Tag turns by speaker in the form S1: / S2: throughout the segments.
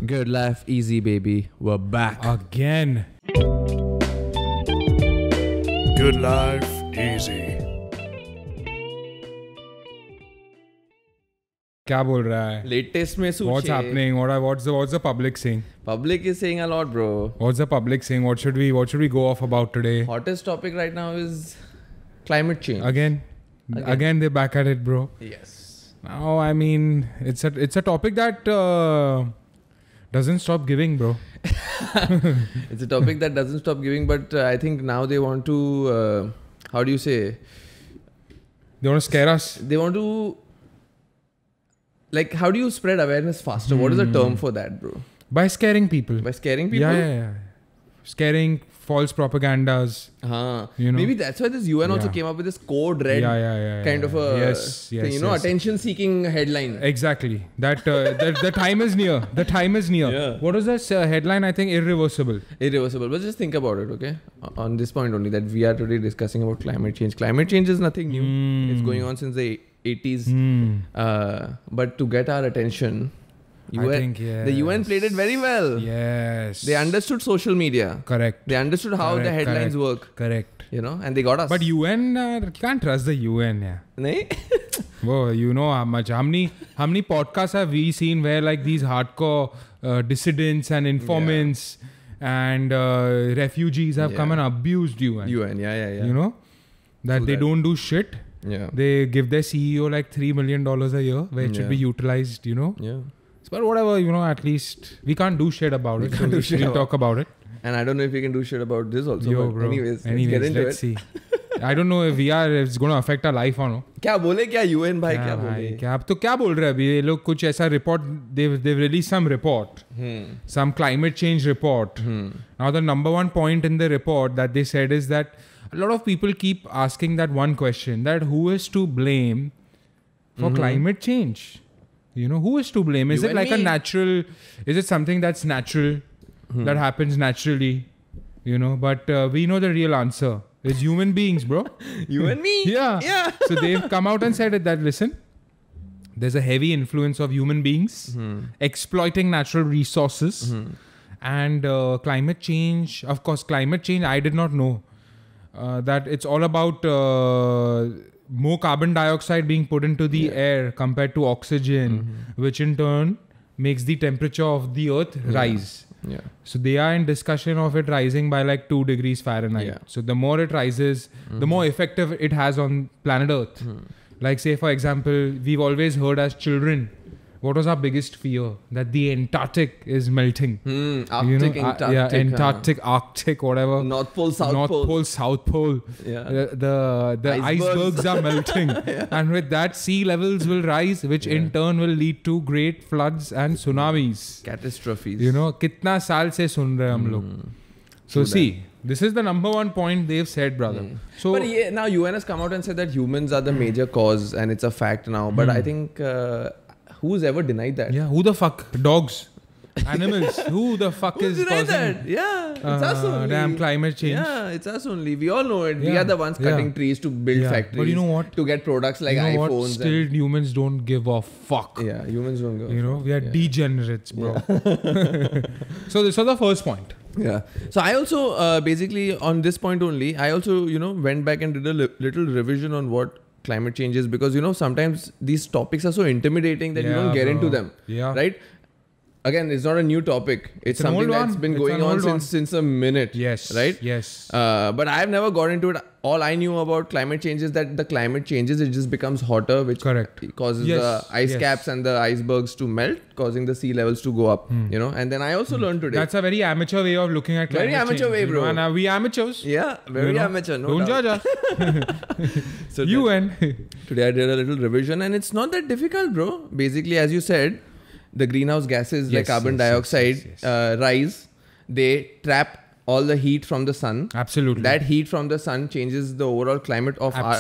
S1: Good life, easy baby. We're back.
S2: Again.
S3: Good life, easy.
S2: क्या बोल रहा है?
S1: Latest में सूचे.
S2: What's happening? What's the public saying?
S1: Public is saying a lot, bro.
S2: What's the public saying? What should we go off about today?
S1: Hottest topic right now is climate change.
S2: Again, they're back at it, bro.
S1: Yes.
S2: Now, I mean, it's a topic that doesn't stop giving, bro.
S1: It's a topic that doesn't stop giving, but I think now they want to, how do you say?
S2: They want to scare us.
S1: They want to, like, how do you spread awareness faster? What is the term for that, bro?
S2: By scaring people.
S1: By scaring people?
S2: Yeah. Scaring, false propagandas. You know?
S1: Maybe that's why this UN also came up with this code red kind of a thing, you know, attention-seeking headline.
S2: Exactly. That the time is near. The time is near.
S1: Yeah.
S2: What was that headline? I think irreversible.
S1: Irreversible. But just think about it, okay? On this point only, that we are today discussing about climate change. Climate change is nothing new. It's going on since the 80s. But to get our attention, the UN played it very well.
S2: Yes.
S1: They understood social media.
S2: Correct.
S1: They understood how the headlines work.
S2: Correct.
S1: You know, and they got us.
S2: But UN, you can't trust the UN, yeah.
S1: Nahin?
S2: Whoa, you know how much. How many podcasts have we seen where like these hardcore dissidents and informants and refugees have come and abused UN?
S1: UN, yeah.
S2: You know? That they don't do shit.
S1: Yeah.
S2: They give their CEO like $3 million a year where it should be utilized, you know?
S1: Yeah.
S2: But whatever, you know, at least we can't do shit about it. We'll talk about it.
S1: And I don't know if we can do shit about this also.
S2: Yo,
S1: but
S2: bro.
S1: Anyways, let's get into
S2: let's see. I don't know if it's going to affect our life or no.
S1: क्या बोले क्या UN भाई क्या बोले?
S2: अब तो क्या बोल रहे हैं अभी ये लोग कुछ ऐसा report they've released some report, some climate change report. Now the number one point in the report that they said is that a lot of people keep asking that one question, that who is to blame for climate change? You know, who is to blame? Is it like is it something that's natural, that happens naturally? You know, but we know the real answer. It's human beings, bro.
S1: You and me?
S2: Yeah. So they've come out and said that, listen, there's a heavy influence of human beings exploiting natural resources and climate change. Of course, climate change, I did not know that it's all about more carbon dioxide being put into the air compared to oxygen, which in turn makes the temperature of the earth rise.
S1: Yeah.
S2: So they are in discussion of it rising by like 2 degrees Fahrenheit.
S1: Yeah.
S2: So the more it rises, the more effective it has on planet Earth. Like say for example, we've always heard as children, what was our biggest fear? That the Antarctic is melting.
S1: Arctic,
S2: you know,
S1: Antarctic.
S2: Antarctic, Arctic, whatever.
S1: North Pole, South
S2: Pole, South Pole.
S1: Yeah.
S2: The icebergs are melting. And with that, sea levels will rise, which in turn will lead to great floods and tsunamis.
S1: Catastrophes.
S2: You know, kitna saal se sun rahe hum log. So see, this is the number one point they've said, brother. So,
S1: but now UN has come out and said that humans are the major cause and it's a fact now. But I think who's ever denied that?
S2: Yeah, who the fuck? Dogs. Animals. Who the fuck
S1: Who's
S2: is
S1: denied
S2: causing
S1: that? Yeah, it's us only.
S2: Damn climate change.
S1: Yeah, it's us only. We all know it. We
S2: Yeah.
S1: are the ones cutting trees to build factories.
S2: But you know what?
S1: To get products like
S2: you know
S1: iPhones.
S2: what? Still, humans don't give a fuck.
S1: Yeah, humans don't go.
S2: You know, we are degenerates, bro. So this was the first point.
S1: Yeah. So I also basically on this point only, I also went back and did a little revision on what climate change is, because sometimes these topics are so intimidating that you don't get into them.
S2: Yeah.
S1: Right. Again, it's not a new topic. It's
S2: an
S1: something
S2: old
S1: that's
S2: one.
S1: been
S2: It's
S1: going
S2: an
S1: on
S2: old one.
S1: since a minute.
S2: Yes.
S1: Right?
S2: Yes.
S1: But I've never got into it. All I knew about climate change is that the climate changes, it just becomes hotter, which causes the ice caps and the icebergs to melt, causing the sea levels to go up. And then I also learned today.
S2: That's a very amateur way of looking at climate
S1: Very amateur
S2: change,
S1: way, bro.
S2: And are we amateurs?
S1: Yeah, very amateur. No
S2: Don't
S1: doubt.
S2: judge us.
S1: So
S2: UN.
S1: Today I did a little revision, and it's not that difficult, bro. Basically, as you said, the greenhouse gases like carbon dioxide rise. They trap all the heat from the sun.
S2: Absolutely.
S1: That heat from the sun changes the overall climate of our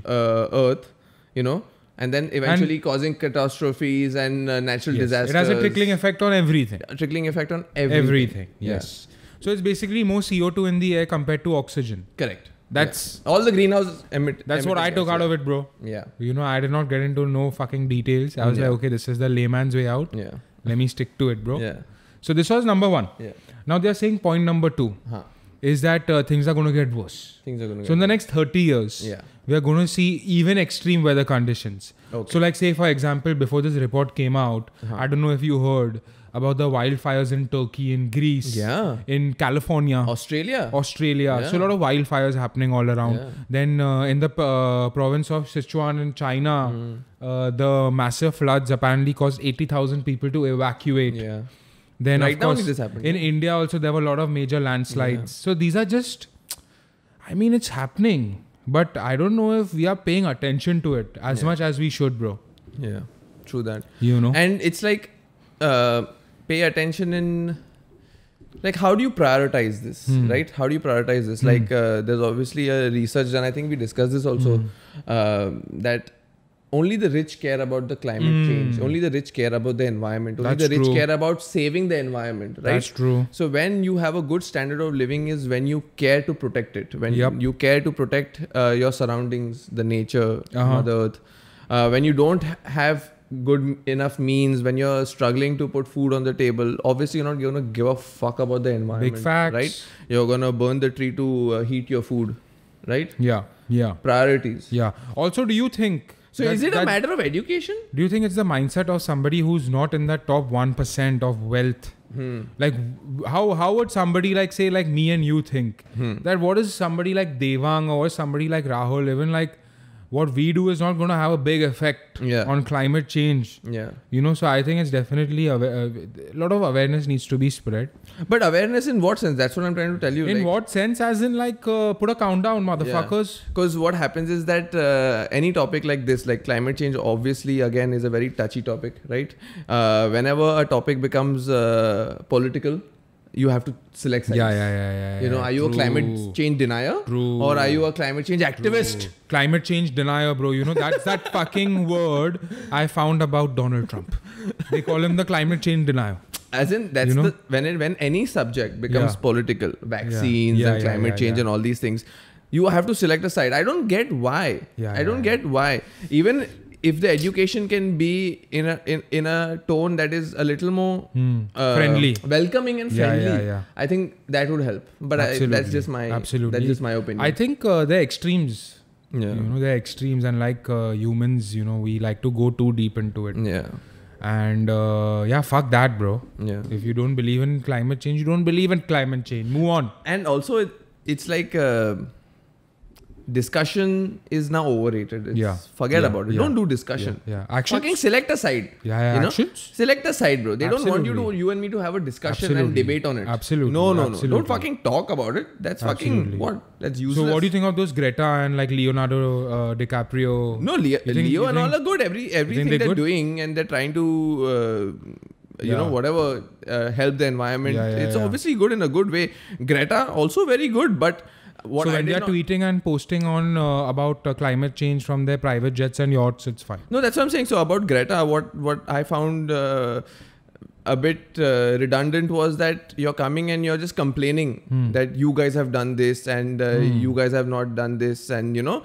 S1: Earth, and then eventually causing catastrophes and natural disasters.
S2: It has a trickling effect on everything.
S1: A trickling effect on everything.
S2: Everything. Yes. So it's basically more CO2 in the air compared to oxygen.
S1: Correct.
S2: That's
S1: all the greenhouse emit.
S2: That's what I took out of it, bro.
S1: Yeah.
S2: I did not get into no fucking details. I was like, okay, this is the layman's way out.
S1: Yeah.
S2: Let me stick to it, bro.
S1: Yeah.
S2: So this was number 1.
S1: Yeah.
S2: Now they're saying point number 2 is that things are going to get worse.
S1: Things are going to
S2: So in the next 30 years, we are going to see even extreme weather conditions.
S1: Okay.
S2: So like say for example, before this report came out, I don't know if you heard about the wildfires in Turkey, in Greece, in California, Australia.
S1: Yeah.
S2: So a lot of wildfires happening all around.
S1: Yeah.
S2: Then in the province of Sichuan in China, the massive floods apparently caused 80,000 people to evacuate.
S1: Yeah.
S2: Then
S1: Right
S2: of
S1: now
S2: course
S1: is this happening?
S2: in India also there were a lot of major landslides. So these are just, I mean it's happening, but I don't know if we are paying attention to it as much as we should, bro.
S1: Yeah. True that.
S2: You know.
S1: And it's like pay attention in like how do you prioritize this, right? How do you prioritize this? Like there's obviously a research done. I think we discussed this also that only the rich care about the climate change. Only the rich care about the environment. Only
S2: That's
S1: the rich
S2: true.
S1: care about saving the environment, right?
S2: That's true.
S1: So when you have a good standard of living is when you care to protect it. When you care to protect your surroundings, the nature, Mother Earth. When you don't have good enough means, when you're struggling to put food on the table, obviously you're not going to give a fuck about the environment.
S2: Big facts.
S1: Right? You're going to burn the tree to heat your food, right?
S2: Yeah.
S1: Priorities.
S2: Yeah. Also, do you think...
S1: So is it a matter of education?
S2: Do you think it's the mindset of somebody who's not in the top 1% of wealth? Like how would somebody like say like me and you think that what is somebody like Devang or somebody like Rahul, even like what we do is not going to have a big effect on climate change.
S1: Yeah.
S2: You know, so I think it's definitely a lot of awareness needs to be spread.
S1: But awareness in what sense? That's what I'm trying to tell you.
S2: In what sense? As in like put a countdown, motherfuckers.
S1: Because what happens is that any topic like this, like climate change, obviously again is a very touchy topic, right? Whenever a topic becomes political, you have to select sides.
S2: Yeah.
S1: You know, are you a climate change denier?
S2: True.
S1: Or are you a climate change activist?
S2: Climate change denier, bro. You know, that's that fucking word I found about Donald Trump. They call him the climate change denier.
S1: As in, that's when any subject becomes political, vaccines and climate change and all these things, you have to select a side. I don't get why. I don't get why. Even if the education can be in a tone that is a little more
S2: friendly,
S1: welcoming and friendly, I think that would help. But that's just my opinion.
S2: I think they're extremes. You know, they're extremes, and like humans, you know, we like to go too deep into it. And fuck that, bro. If you don't believe in climate change, you don't believe in climate change. Move on.
S1: And also, it's like discussion is now overrated. Forget about it. Don't do discussion.
S2: Actions.
S1: Fucking select a side. You know?
S2: Actions.
S1: Select a side, bro. They don't want you and me to have a discussion and debate on it.
S2: Absolutely.
S1: No. Don't fucking talk about it. That's fucking what? That's useless.
S2: So what do you think of those Greta and like Leonardo DiCaprio?
S1: No, Leo and all are good. Everything they're doing, and they're trying to you know, whatever help the environment. It's obviously good in a good way. Greta also very good, but what
S2: so when they are tweeting and posting on about climate change from their private jets and yachts, it's fine.
S1: No, that's what I'm saying. So about Greta, what I found a bit redundant was that you're coming and you're just complaining that you guys have done this and you guys have not done this, and you know,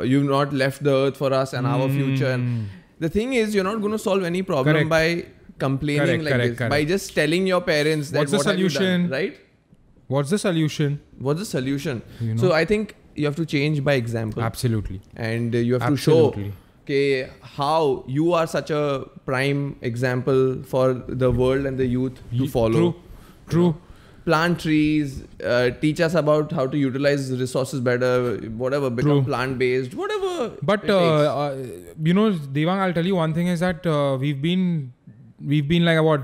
S1: you've not left the earth for us and our future. And the thing is, you're not going to solve any problem by complaining this. By just telling your parents that
S2: what's the solution,
S1: have you done, right?
S2: What's the solution?
S1: You know? So I think you have to change by example.
S2: Absolutely.
S1: And you have to show how you are such a prime example for the world and the youth to follow.
S2: True.
S1: You know, plant trees, teach us about how to utilize resources better, whatever, become plant-based, whatever.
S2: But, you know, Devang, I'll tell you one thing is that we've been like about...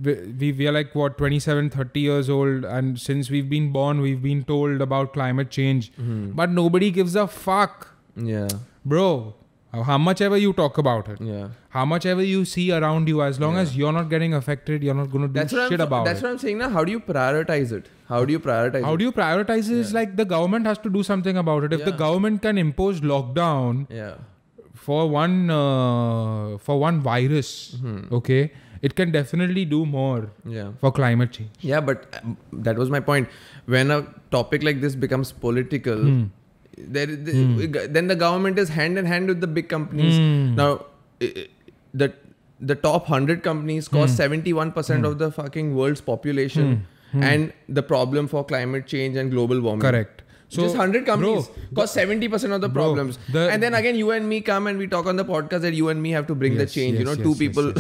S2: We are like 27 30 years old, and since we've been born we've been told about climate change, but nobody gives a fuck, bro. How much ever you talk about it, how much ever you see around you, as long as you're not getting affected, you're not going to do shit about it.
S1: That's what I'm saying now. How do you prioritize it? How do you prioritize it?
S2: Is like the government has to do something about it. If the government can impose lockdown for one virus, okay, it can definitely do more for climate change.
S1: Yeah, but that was my point. When a topic like this becomes political, then the government is hand in hand with the big companies. Now, the top 100 companies cost 71% of the fucking world's population and the problem for climate change and global warming.
S2: Correct. So
S1: Just 100 companies cause 70% of the problems. And then again, you and me come and we talk on the podcast that you and me have to bring the change. Two people,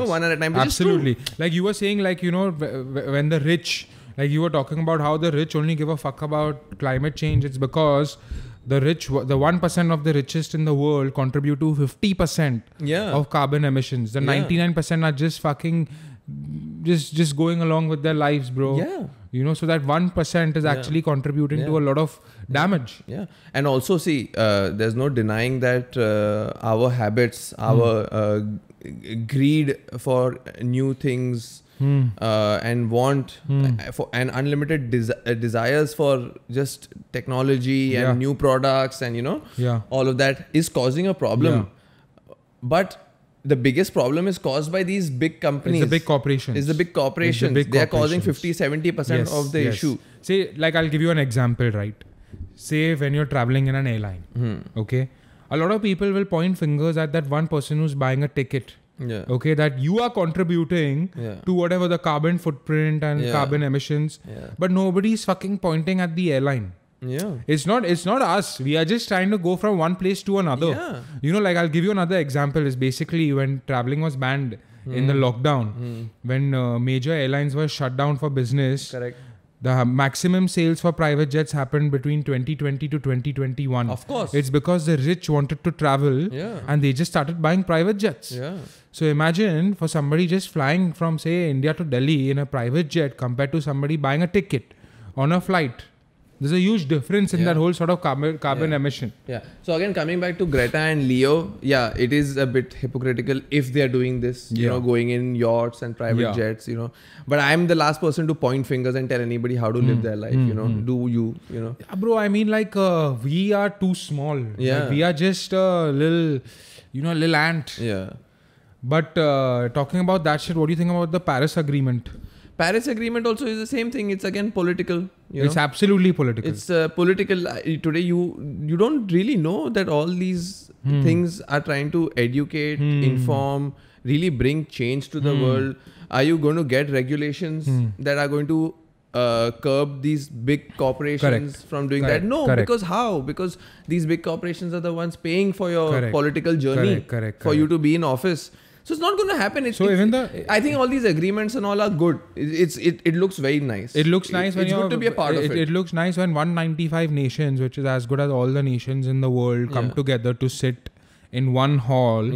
S1: one at a time.
S2: Absolutely. Like you were saying, like, when the rich, like you were talking about how the rich only give a fuck about climate change. It's because the 1% of the richest in the world contribute to 50% of carbon emissions. The 99% are just fucking just going along with their lives, bro.
S1: Yeah.
S2: So that 1% is actually contributing to a lot of damage.
S1: Yeah. And also, see, there's no denying that our habits, our greed for new things and want for and unlimited desires for just technology and new products and, all of that is causing a problem.
S2: Yeah.
S1: But the biggest problem is caused by these big companies.
S2: It's the big corporations.
S1: They are causing 50-70% of the issue.
S2: Say, like, I'll give you an example, right? Say when you're traveling in an airline, okay? A lot of people will point fingers at that one person who's buying a ticket.
S1: Yeah.
S2: Okay, that you are contributing to whatever the carbon footprint and carbon emissions.
S1: Yeah.
S2: But nobody's fucking pointing at the airline.
S1: Yeah.
S2: It's not us. We are just trying to go from one place to another.
S1: Yeah.
S2: Like, I'll give you another example. Is basically when traveling was banned in the lockdown, when major airlines were shut down for business.
S1: Correct.
S2: The maximum sales for private jets happened between 2020 to 2021.
S1: Of course.
S2: It's because the rich wanted to travel and they just started buying private jets.
S1: Yeah.
S2: So imagine for somebody just flying from, say, India to Delhi in a private jet compared to somebody buying a ticket on a flight. There's a huge difference in that whole sort of carbon emission.
S1: Yeah. So again, coming back to Greta and Leo, it is a bit hypocritical if they are doing this, going in yachts and private jets, But I'm the last person to point fingers and tell anybody how to live their life, Do you.
S2: Yeah, bro, I mean, like, we are too small.
S1: Yeah.
S2: Like, we are just a little ant.
S1: Yeah.
S2: But talking about that shit, what do you think about the Paris Agreement?
S1: Paris Agreement also is the same thing. It's again political.
S2: It's absolutely political.
S1: It's political. Today, you don't really know that all these things are trying to educate, inform, really bring change to the world. Are you going to get regulations that are going to curb these big corporations from doing that? No, because how? Because these big corporations are the ones paying for your political journey for you to be in office. So it's not going to happen. I think all these agreements and all are good. It looks very nice.
S2: It looks nice when
S1: it's good to be a part of it.
S2: It looks nice when 195 nations, which is as good as all the nations in the world, come together to sit in one hall,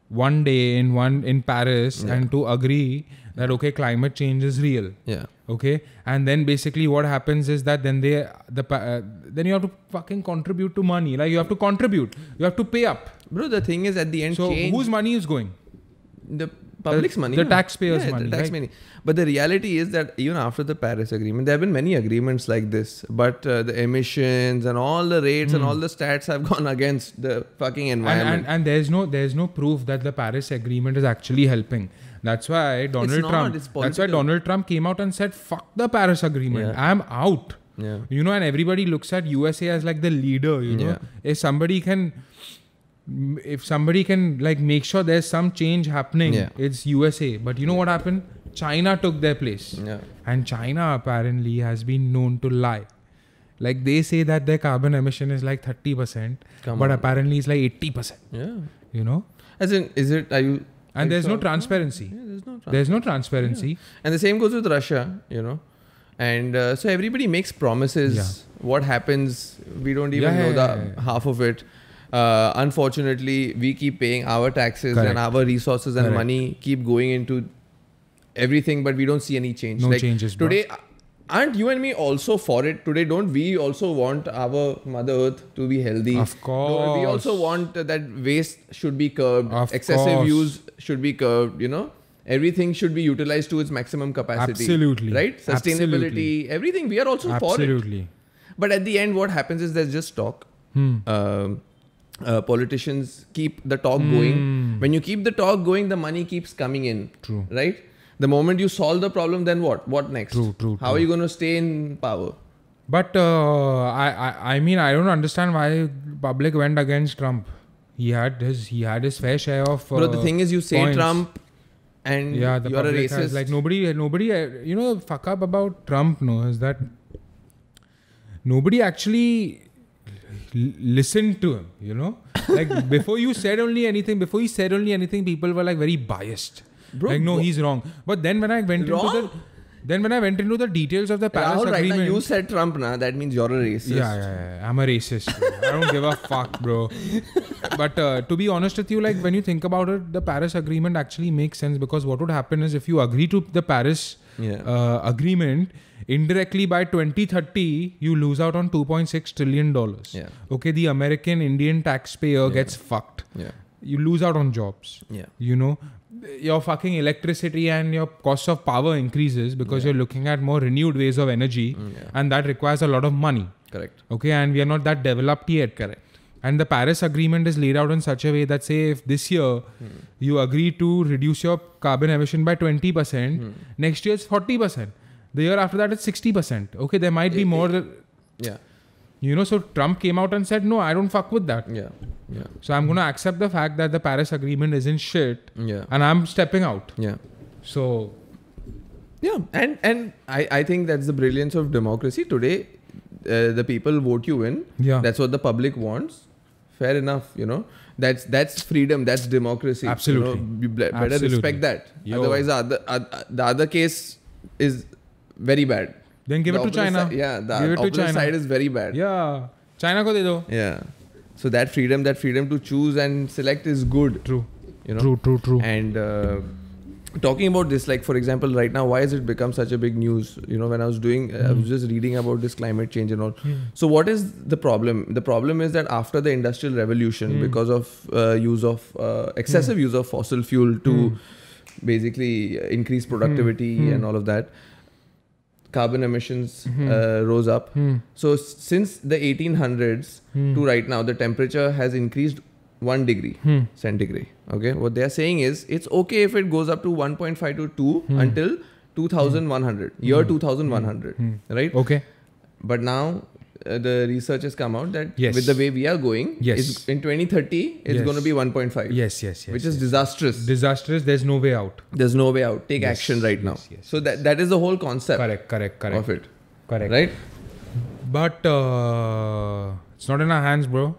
S2: one day in Paris, and to agree that climate change is real.
S1: Yeah.
S2: Okay, and then basically what happens is that then then you have to fucking contribute to money. Like, you have to contribute. You have to pay up.
S1: Bro, the thing is, at the end,
S2: so whose money is going?
S1: The public's money.
S2: The taxpayers' money.
S1: The tax money. But the reality is that even after the Paris Agreement, there have been many agreements like this. But the emissions and all the rates and all the stats have gone against the fucking environment.
S2: And there's no proof that the Paris Agreement is actually helping. That's why Donald Trump came out and said, "Fuck the Paris Agreement.
S1: Yeah.
S2: I'm out."
S1: Yeah.
S2: And everybody looks at USA as like the leader. If somebody can like make sure there's some change happening, it's USA. But you know what happened? China took their place.
S1: Yeah.
S2: And China apparently has been known to lie. Like, they say that their carbon emission is like 30%, but apparently it's like 80%.
S1: Yeah. As in, are you...
S2: And there's no transparency.
S1: Yeah,
S2: there's no transparency.
S1: Yeah. And the same goes with Russia, And so everybody makes promises. Yeah. What happens, we don't even know half of it. Unfortunately, we keep paying our taxes and our resources and money keep going into everything, but we don't see any change.
S2: No changes, bro.
S1: Today, aren't you and me also for it? Today, don't we also want our Mother Earth to be healthy?
S2: Of course.
S1: We also want that waste should be curbed. Excessive use should be curbed, Everything should be utilized to its maximum capacity.
S2: Absolutely.
S1: Right? Sustainability, everything. We are also for it.
S2: Absolutely.
S1: But at the end, what happens is there's just talk. Politicians keep the talk going. When you keep the talk going, the money keeps coming in.
S2: True.
S1: Right? The moment you solve the problem, then what? What next?
S2: True.
S1: How are you going to stay in power?
S2: But I mean, I don't understand why public went against Trump. he had his fair share of.
S1: Bro, the thing is, you say
S2: points.
S1: Trump, and
S2: the
S1: you are a
S2: public
S1: racist.
S2: has, like nobody, you know, fuck up about Trump. No, is that nobody actually listened to him. You know, like before he said only anything, people were like very biased.
S1: Bro,
S2: like no, he's wrong. But then when I went into the details of the Paris
S1: Rahul,
S2: Agreement,
S1: right now you said Trump, na? That means you're a racist.
S2: Yeah. I'm a racist. Bro. I don't give a fuck, bro. But to be honest with you, like when you think about it, the Paris Agreement actually makes sense, because what would happen is if you agree to the Paris Agreement, indirectly by 2030, you lose out on $2.6 trillion.
S1: Yeah.
S2: Okay, the American Indian taxpayer gets fucked.
S1: Yeah.
S2: You lose out on jobs.
S1: Yeah.
S2: You know, your fucking electricity and your cost of power increases because you're looking at more renewed ways of energy, and that requires a lot of money.
S1: Correct.
S2: Okay, and we are not that developed yet.
S1: Correct.
S2: And the Paris Agreement is laid out in such a way that, say, if this year you agree to reduce your carbon emission by 20%, next year it's 40%. The year after that it's 60%. Okay, there might be more.
S1: Yeah.
S2: You know, so Trump came out and said, no, I don't fuck with that.
S1: Yeah. Yeah.
S2: So I'm going to accept the fact that the Paris Agreement isn't shit,
S1: Yeah.
S2: and I'm stepping out.
S1: Yeah.
S2: So
S1: Yeah. And I think that's the brilliance of democracy. Today, the people vote you in.
S2: Yeah.
S1: That's what the public wants. Fair enough, you know. That's freedom. That's democracy.
S2: Absolutely.
S1: You know, you better
S2: Absolutely.
S1: respect that.
S2: Yo.
S1: Otherwise, the other case is very bad.
S2: then give
S1: The
S2: it to
S1: opposite
S2: China.
S1: si- yeah, the
S2: give it to
S1: opposite
S2: China.
S1: side is very bad.
S2: Yeah. China ko de do.
S1: Yeah. So that freedom to choose and select is good.
S2: True.
S1: You know.
S2: True.
S1: And talking about this, like for example, right now, why has it become such a big news? You know, when I was I was just reading about this climate change and all. So what is the problem? The problem is that after the Industrial Revolution, because of use of excessive use of fossil fuel to basically increase productivity and all of that, carbon emissions rose up. So since the 1800s to right now, the temperature has increased 1 degree centigrade. Okay, what they are saying is it's okay if it goes up to 1.5 to 2 until 2100, year 2100, right?
S2: Okay.
S1: But now the research has come out that
S2: Yes.
S1: with the way we are going,
S2: Yes.
S1: in 2030 it's
S2: Yes.
S1: going to be 1.5,
S2: Yes.
S1: which is disastrous.
S2: disastrous. There's no way out.
S1: There's no way out. Take
S2: Yes,
S1: action right now.
S2: yes,
S1: So that is the whole concept
S2: Correct.
S1: of it,
S2: Correct.
S1: right?
S2: But it's not in our hands, bro.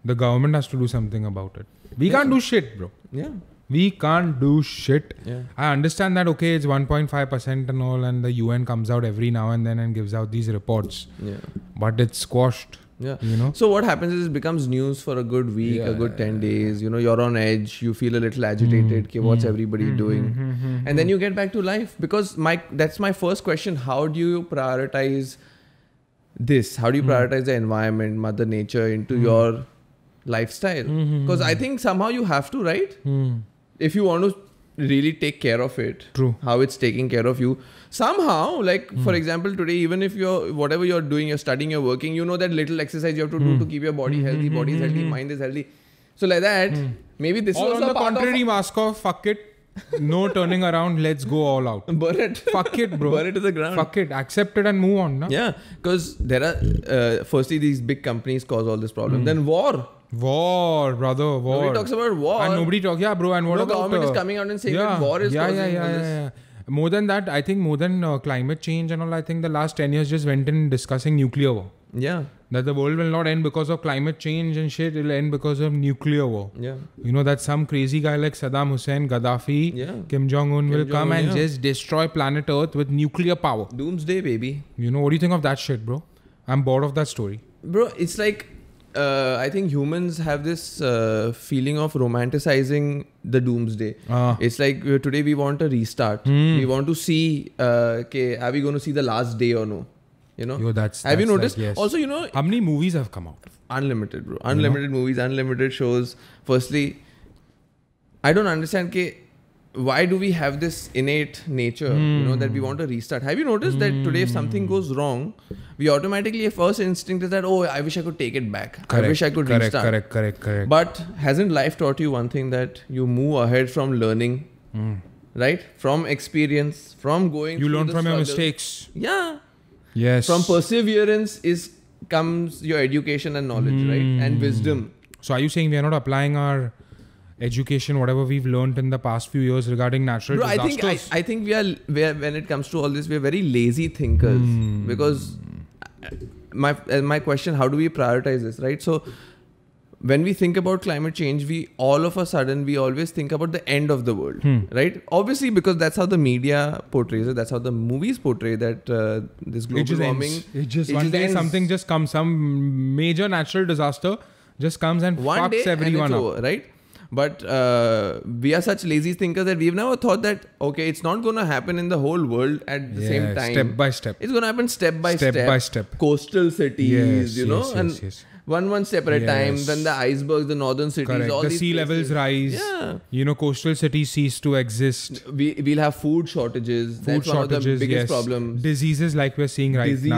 S2: The government has to do something about it. We can't do shit, bro.
S1: Yeah.
S2: We can't do shit.
S1: Yeah.
S2: I understand that, okay, it's 1.5% and all, and the UN comes out every now and then and gives out these reports.
S1: Yeah.
S2: But it's squashed,
S1: Yeah.
S2: you know?
S1: So what happens is it becomes news for a good week, a good 10 days. You know, you're on edge. You feel a little agitated. Okay, what's everybody doing? And then you get back to life. Because that's my first question. How do you prioritize this? How do you prioritize the environment, Mother Nature into your lifestyle? Because I think somehow you have to, right? If you want to really take care of it,
S2: True.
S1: how it's taking care of you somehow, like for example today, even if you're whatever you're doing, you're studying, you're working, you know that little exercise you have to do to keep your body healthy, body is healthy, mind is healthy. So like that, maybe this
S2: Or
S1: was
S2: on
S1: a
S2: the
S1: part
S2: contrary, mask off, fuck it. No turning around, let's go all out.
S1: of burn it.
S2: Fuck it, bro.
S1: Burn it to the ground.
S2: Fuck it. Accept it and move on. No?
S1: Yeah, because there are firstly these big companies cause all this problem. Then war.
S2: War, brother, war.
S1: Nobody talks about war.
S2: And nobody talks, yeah, bro. And what
S1: No
S2: about
S1: government is coming out and saying that war is causing all this.
S2: More than that, I think more than climate change and all, I think the last 10 years just went in discussing nuclear war.
S1: Yeah,
S2: That the world will not end because of climate change and shit, it'll end because of nuclear war.
S1: yeah.
S2: You know that some crazy guy like Saddam Hussein, Gaddafi,
S1: Yeah.
S2: Kim Jong-un will come
S1: Jong-un,
S2: and
S1: yeah.
S2: just destroy planet Earth with nuclear power.
S1: Doomsday, baby.
S2: You know, what do you think of that shit, bro? I'm bored of that story.
S1: Bro, it's like I think humans have this feeling of romanticizing the doomsday. It's like today we want a restart. We want to see, okay, are we going to see the last day or no? You know?
S2: Yo, that's
S1: have you noticed?
S2: Like, yes.
S1: Also, you know,
S2: How many movies have come out?
S1: unlimited, bro. Unlimited movies, unlimited shows. Firstly, I don't understand, okay, why do we have this innate nature, you know, that we want to restart? Have you noticed that today if something goes wrong, we automatically, first instinct is that, oh, I wish I could take it back. I wish I could restart.
S2: Correct.
S1: But hasn't life taught you one thing, that you move ahead from learning, right? From experience, from going
S2: You
S1: through
S2: learn
S1: the
S2: from your
S1: struggle.
S2: mistakes.
S1: Yeah.
S2: Yes.
S1: From perseverance comes your education and knowledge, right? And wisdom.
S2: So are you saying we are not applying our education, whatever we've learned in the past few years regarding natural
S1: Bro,
S2: disasters?
S1: I think we are when it comes to all this, we are very lazy thinkers because my question, how do we prioritize this, right? So when we think about climate change, we always think about the end of the world, right? Obviously, because that's how the media portrays it. That's how the movies portray that this global warming.
S2: One day
S1: ends.
S2: something just comes, some major natural disaster just comes and
S1: One day
S2: fucks everyone
S1: and it's
S2: up.
S1: over, right? But we are such lazy thinkers that we've never thought that, okay, it's not going to happen in the whole world at the same time.
S2: Step by step.
S1: It's going to happen step by step. Coastal cities,
S2: Yes,
S1: you know,
S2: yes,
S1: and
S2: yes.
S1: one step at a time.
S2: Yes.
S1: Then the icebergs, the northern cities,
S2: Correct.
S1: all
S2: The
S1: these
S2: sea levels
S1: places.
S2: rise.
S1: Yeah.
S2: You know, coastal cities cease to exist.
S1: We'll have food shortages.
S2: Food
S1: That's one of the
S2: shortages,
S1: biggest
S2: yes.
S1: problems.
S2: Diseases like we're seeing right
S1: Diseases.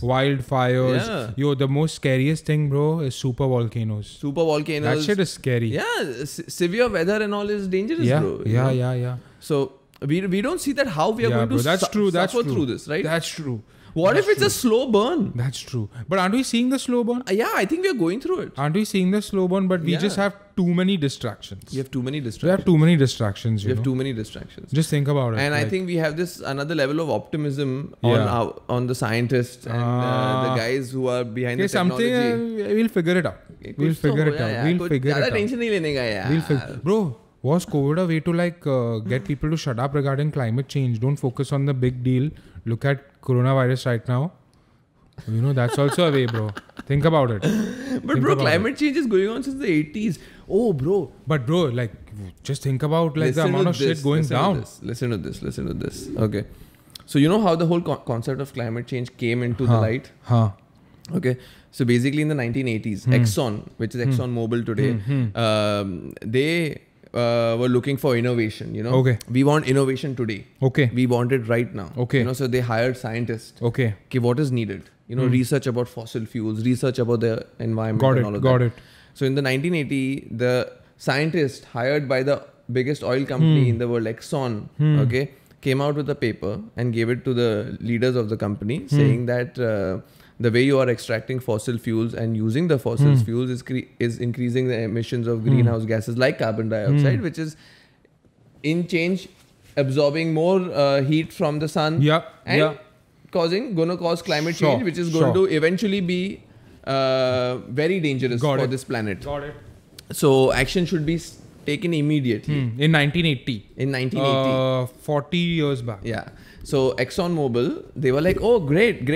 S2: now. Wildfires.
S1: Yeah.
S2: Yo, the most scariest thing, bro, is super volcanoes.
S1: Super volcanoes.
S2: That shit is scary.
S1: Yeah, severe weather and all is dangerous,
S2: yeah,
S1: bro. you know?
S2: yeah.
S1: So we don't see that how we are going
S2: bro,
S1: to
S2: that's true. That's
S1: suffer
S2: true.
S1: through this, right?
S2: That's true.
S1: What
S2: That's
S1: if it's
S2: true.
S1: a slow burn?
S2: That's true. But aren't we seeing the slow burn?
S1: Yeah, I think we are going through it.
S2: Aren't we seeing the slow burn? But we
S1: Yeah.
S2: just have too many distractions.
S1: We have too many
S2: We
S1: distractions.
S2: have too many distractions.
S1: We
S2: You
S1: have
S2: know?
S1: too many distractions.
S2: Just think about it.
S1: And I
S2: like-
S1: think we have this another level of optimism
S2: Yeah.
S1: on the scientists and the guys who are behind
S2: okay,
S1: the technology.
S2: something we'll figure it out. We'll
S1: कुछ तो
S2: figure
S1: हो
S2: it
S1: जाए
S2: out.
S1: यार,
S2: We'll
S1: कुछ
S2: figure
S1: ज़्यादा
S2: it out.
S1: tension नहीं लेने का यार.
S2: We'll figure. Bro, was COVID a way to like get people to shut up regarding climate change? Don't focus on the big deal. Look at coronavirus right now. You know, that's also a way, bro. Think about it.
S1: But
S2: Think
S1: bro,
S2: about
S1: climate change is going on since the 80s. Oh, bro.
S2: But bro, like, just think about like the
S1: Listen
S2: amount
S1: to
S2: of shit
S1: this,
S2: going
S1: listen
S2: down.
S1: Listen to this. Okay. So you know how the whole concept of climate change came into the light?
S2: Huh.
S1: Okay. So basically in the 1980s, Exxon, which is Exxon Mobil today, they were looking for innovation, you know.
S2: Okay.
S1: We want innovation today.
S2: Okay.
S1: We want it right now.
S2: Okay.
S1: You know, so they hired scientists.
S2: Okay.
S1: Okay, what is needed? You know, research about fossil fuels, research about the environment
S2: Got
S1: and
S2: it.
S1: all of
S2: Got
S1: that.
S2: it.
S1: So in the 1980, the scientist hired by the biggest oil company in the world, Exxon, okay, came out with a paper and gave it to the leaders of the company saying that the way you are extracting fossil fuels and using the fossil fuels is increasing the emissions of greenhouse gases like carbon dioxide, which is in change absorbing more heat from the sun
S2: Yeah.
S1: and
S2: Yeah.
S1: gonna cause climate
S2: Sure,
S1: change, which is going to eventually be very dangerous
S2: Got
S1: for
S2: it.
S1: this planet.
S2: Got it.
S1: So action should be taken immediately
S2: In 1980.
S1: in 1980.
S2: 40 years back.
S1: Yeah. So ExxonMobil, they were like, oh, great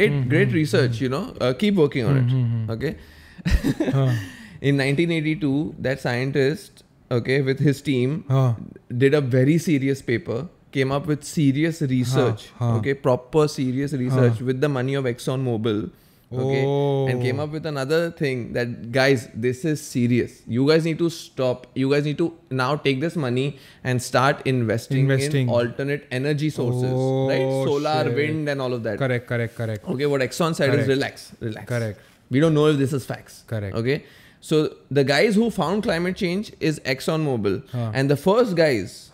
S1: research, you know, keep working on it. Okay. In 1982, that scientist, okay, with his team, did a very serious paper, came up with serious research, okay, proper serious research with the money of ExxonMobil. Okay, and came up with another thing that, guys, this is serious. You guys need to stop. You guys need to now take this money and start investing. In alternate energy sources, right? Solar, wind, and all of that.
S2: Correct.
S1: Okay, what Exxon said is relax.
S2: Correct.
S1: We don't know if this is facts.
S2: Correct.
S1: Okay, so the guys who found climate change is ExxonMobil, and the first guys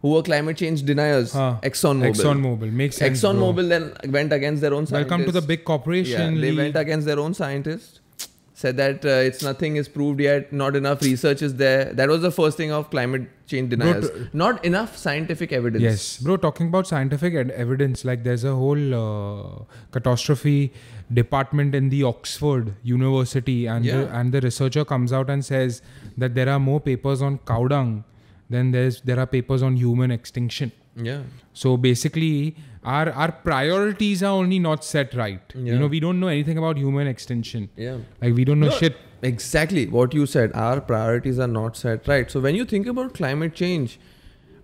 S1: who were climate change deniers, ExxonMobil.
S2: ExxonMobil. Makes sense.
S1: ExxonMobil then went against their own scientists.
S2: Welcome to the big corporation.
S1: Yeah, they went against their own scientists. Said that nothing is proved yet. Not enough research is there. That was the first thing of climate change deniers. Not enough scientific evidence.
S2: Yes, bro. Talking about scientific evidence, like there's a whole catastrophe department in the Oxford University, and the researcher comes out and says that there are more papers on cow dung than there are papers on human extinction.
S1: Yeah.
S2: So basically, our priorities are only not set right.
S1: Yeah.
S2: You know, we don't know anything about human extinction.
S1: Yeah.
S2: Like we don't know shit.
S1: Exactly what you said. Our priorities are not set right. So when you think about climate change,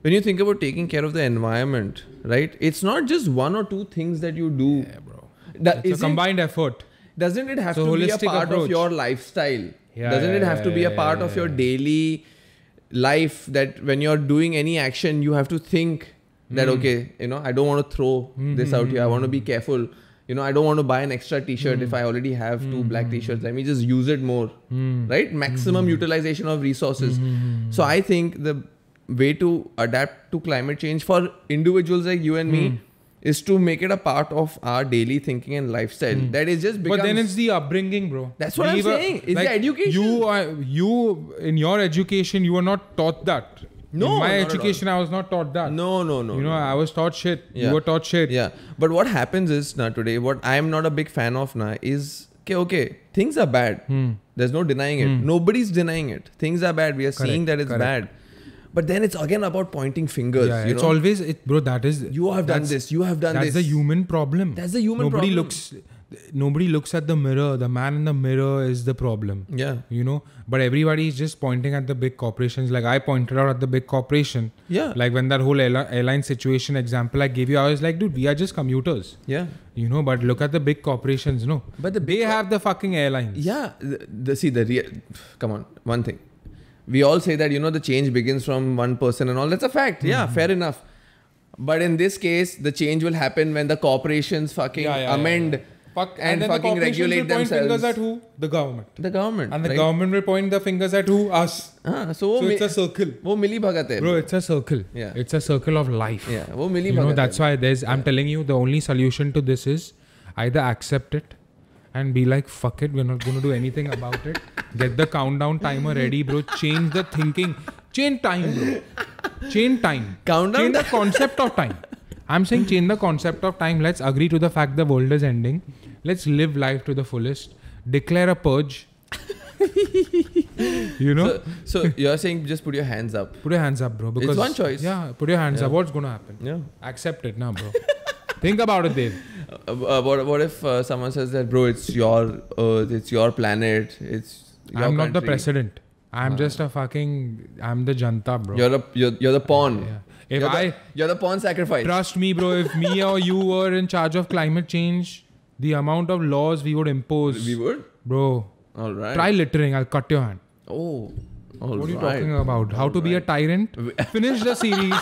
S1: when you think about taking care of the environment, right? It's not just one or two things that you do.
S2: Yeah, bro.
S1: That
S2: It's a combined effort.
S1: Doesn't it have
S2: It's a
S1: to be a
S2: holistic
S1: part
S2: approach.
S1: of your lifestyle?
S2: Yeah,
S1: Doesn't it have to be a part of your daily life, that when you're doing any action, you have to think that, okay, you know, I don't want to throw this out here. I want to be careful. You know, I don't want to buy an extra t-shirt if I already have two black t-shirts. Let me just use it more, right? Maximum utilization of resources. So I think the way to adapt to climate change for individuals like you and me is to make it a part of our daily thinking and lifestyle. That is just becomes...
S2: But then it's the upbringing, bro.
S1: That's what I'm saying. It's the education.
S2: You in your education, you were not taught that.
S1: No,
S2: in my
S1: not
S2: education, I was not taught that.
S1: No.
S2: You know, I was taught shit.
S1: Yeah.
S2: You were taught shit.
S1: Yeah. But what happens is now today, what I am not a big fan of now is, okay, things are bad. There's no denying it. Nobody's denying it. Things are bad. We are seeing that it's bad. But then it's again about pointing fingers.
S2: Yeah,
S1: you
S2: it's
S1: know?
S2: always, bro, that is...
S1: You have done this. You have done this.
S2: That's the human problem.
S1: That's the human problem.
S2: Nobody looks at the mirror. The man in the mirror is the problem.
S1: Yeah.
S2: You know, but everybody is just pointing at the big corporations. Like I pointed out at the big corporation.
S1: Yeah.
S2: Like when that whole airline situation example I gave you, I was like, dude, we are just commuters.
S1: Yeah.
S2: You know, but look at the big corporations, no?
S1: But
S2: they have the fucking airlines.
S1: Yeah. Come on. One thing. We all say that, you know, the change begins from one person and all. That's a fact. Yeah, fair enough. But in this case, the change will happen when the corporations fucking amend and fucking regulate themselves.
S2: Point fingers at who? The government.
S1: The government.
S2: And the government will point the fingers at who? Us.
S1: So
S2: it's a circle.
S1: वो मिली भगत है.
S2: Bro, it's a circle.
S1: Yeah.
S2: It's a circle of life.
S1: Yeah, वो मिली
S2: You know,
S1: Bhagat
S2: that's why I'm telling you, the only solution to this is either accept it and be like, fuck it, we're not going to do anything about it. Get the countdown timer ready, bro. Change the thinking. Change time, bro. Change time.
S1: Countdown?
S2: Change the concept of time. I'm saying change the concept of time. Let's agree to the fact the world is ending. Let's live life to the fullest. Declare a purge. You know?
S1: So you're saying just put your hands up.
S2: Put your hands up, bro. Because
S1: it's one choice.
S2: Yeah, put your hands up. What's going to happen?
S1: Yeah.
S2: Accept it now, bro. Think about it, Dave.
S1: What if someone says that, bro, it's your earth, it's your planet, it's your
S2: I'm not
S1: country.
S2: the president. I'm just a fucking... I'm the janta, bro.
S1: You're the pawn.
S2: Yeah.
S1: You're the pawn sacrifice.
S2: Trust me, bro. If me or you were in charge of climate change, the amount of laws we would impose...
S1: We would?
S2: Bro.
S1: All right.
S2: Try littering. I'll cut your hand.
S1: Oh.
S2: What are you talking about? How to be a tyrant? Finish the series.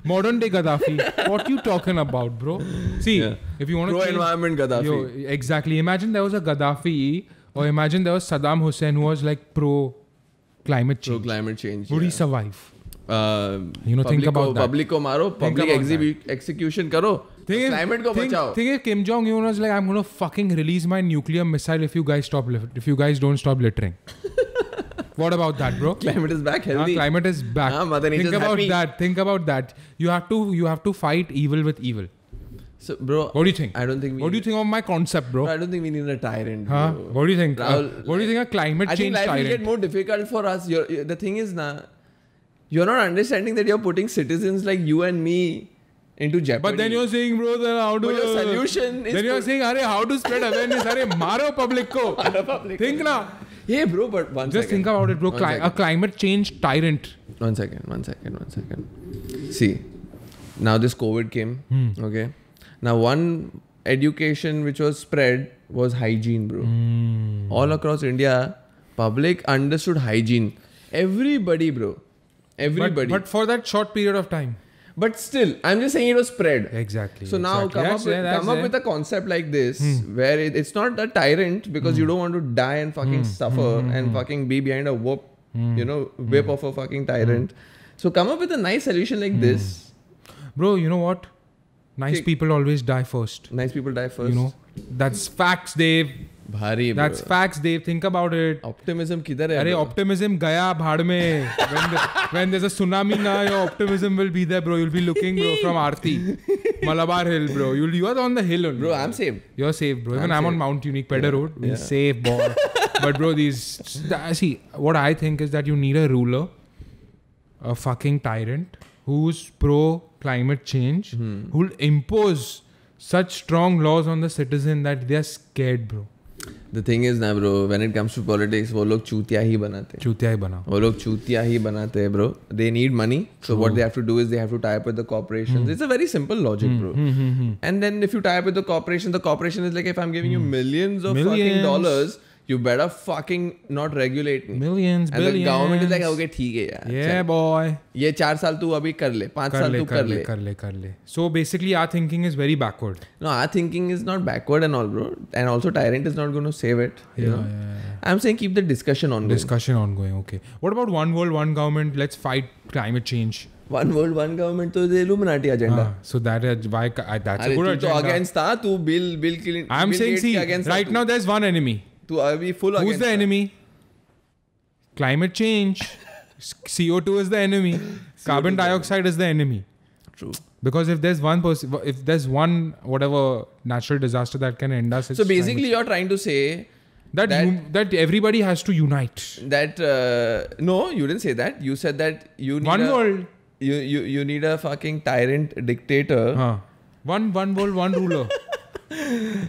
S2: Modern day Gaddafi. What you talking about, bro? See, if you want to
S1: pro-environment Gaddafi.
S2: Exactly. Imagine there was a Gaddafi, or imagine there was Saddam Hussein who was like pro-climate change.
S1: Pro-climate change.
S2: Would he survive? Think about that.
S1: Public ko maro, public execution karo. Climate ko bachao.
S2: Think if Kim Jong-un was like, I'm going to fucking release my nuclear missile if you guys don't stop littering. What about that, bro?
S1: Climate is back healthy.
S2: Climate is back. Think about that. You have to fight evil with evil.
S1: So, bro,
S2: what do you think?
S1: I don't think.
S2: What do you think of my concept, bro?
S1: I don't think we need a tyrant.
S2: Huh?
S1: Bro.
S2: What do you think?
S1: Rahul,
S2: what do you think a climate change tyrant?
S1: I think life will get more difficult for us. The thing is, you're not understanding that you're putting citizens like you and me into jeopardy.
S2: But then you're saying, bro, then how to...
S1: But your solution is...
S2: Then you're saying, how to spread awareness? Maro public ko. Think na.
S1: Yeah, bro, but one
S2: Just think about it, bro. A climate change tyrant.
S1: One second. See, now this COVID came, okay? Now one education which was spread was hygiene, bro. All across India, public understood hygiene. Everybody, bro. Everybody.
S2: But for that short period of time.
S1: But still, I'm just saying it was spread.
S2: Exactly.
S1: So now come up with a concept like this where it's not a tyrant because you don't want to die and fucking suffer and fucking be behind a whip, whip of a fucking tyrant. So come up with a nice solution like this.
S2: Bro, you know what? Nice people always die first.
S1: Nice people die first.
S2: You know, that's facts, Dave.
S1: Bhari, bro.
S2: That's facts, Dave. Think about it.
S1: Optimism kidhar hai?
S2: Arey, optimism gaya bhaad mein. When there's a tsunami now, your optimism will be there, bro. You'll be looking, bro, from Aarti. Malabar Hill, bro. You are on the hill only.
S1: Bro, I'm safe.
S2: You're safe, bro. Even I'm on Mount Unique, Pedder Road. We're safe, boy. But bro, see, what I think is that you need a ruler, a fucking tyrant, who's pro climate change, who'll impose such strong laws on the citizen that they're scared, bro.
S1: The thing is, bro, when it comes to politics, वो लोग चूतिया ही बनाते हैं.
S2: चूतिया ही बनाओ.
S1: वो लोग चूतिया ही बनाते हैं, bro. They need money, so what they have to do is they have to tie up with the corporations. It's a very simple logic, bro. And then if you tie up with the corporation is like, if I'm giving you millions of fucking dollars, you better fucking not regulate me.
S2: Millions,
S1: and
S2: billions.
S1: the government is like, okay, ठीक है यार.
S2: Yeah, boy.
S1: ये 4 साल तू अभी कर ले, 5 साल तू कर ले.
S2: So basically, our thinking is very backward.
S1: No, our thinking is not backward and all, bro. And also, tyrant is not going to save it. You know? I'm saying keep the discussion ongoing.
S2: Okay. What about one world, one government? Let's fight climate change.
S1: one world, one government तो the Illuminati agenda.
S2: So that is why that's a
S1: अरे
S2: good
S1: तू तो
S2: agenda.
S1: against था, तू Bill Clinton.
S2: I'm saying, see, right now there's one enemy.
S1: तू अभी full
S2: Who's
S1: against
S2: the enemy? Climate change. CO2 is the enemy. Carbon dioxide is the enemy.
S1: True.
S2: Because if there's one whatever natural disaster that can end us, it's
S1: So basically, you're trying to say
S2: that everybody has to unite.
S1: that no, you didn't say that. You said that you need
S2: One world.
S1: You need a fucking tyrant dictator.
S2: One world, one ruler.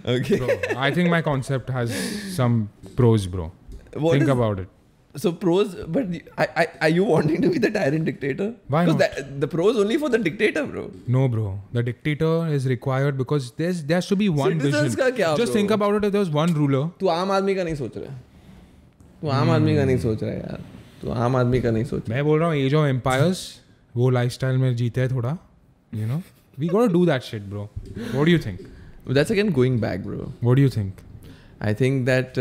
S1: Okay.
S2: Bro, I think my concept has some pros, bro. Think about it.
S1: So pros, but are you wanting to be the tyrant dictator?
S2: Why not?
S1: Because the pros only for the dictator, bro.
S2: No, bro. The dictator is required because there has to be one
S1: Citizens
S2: vision.
S1: का क्या,
S2: Just
S1: bro?
S2: think about it. If there was one ruler.
S1: तू आम आदमी का नहीं सोच रहा है. तू आम आदमी का नहीं सोच रहा है यार. तू आम आदमी का नहीं सोच.
S2: मैं बोल रहा हूँ एज ऑफ एम्पायर्स वो लाइफस्टाइल में जीते हैं थोड़ा. You know, we gotta do that shit, bro. What do you think?
S1: That's again going back, bro.
S2: What do you think?
S1: I think that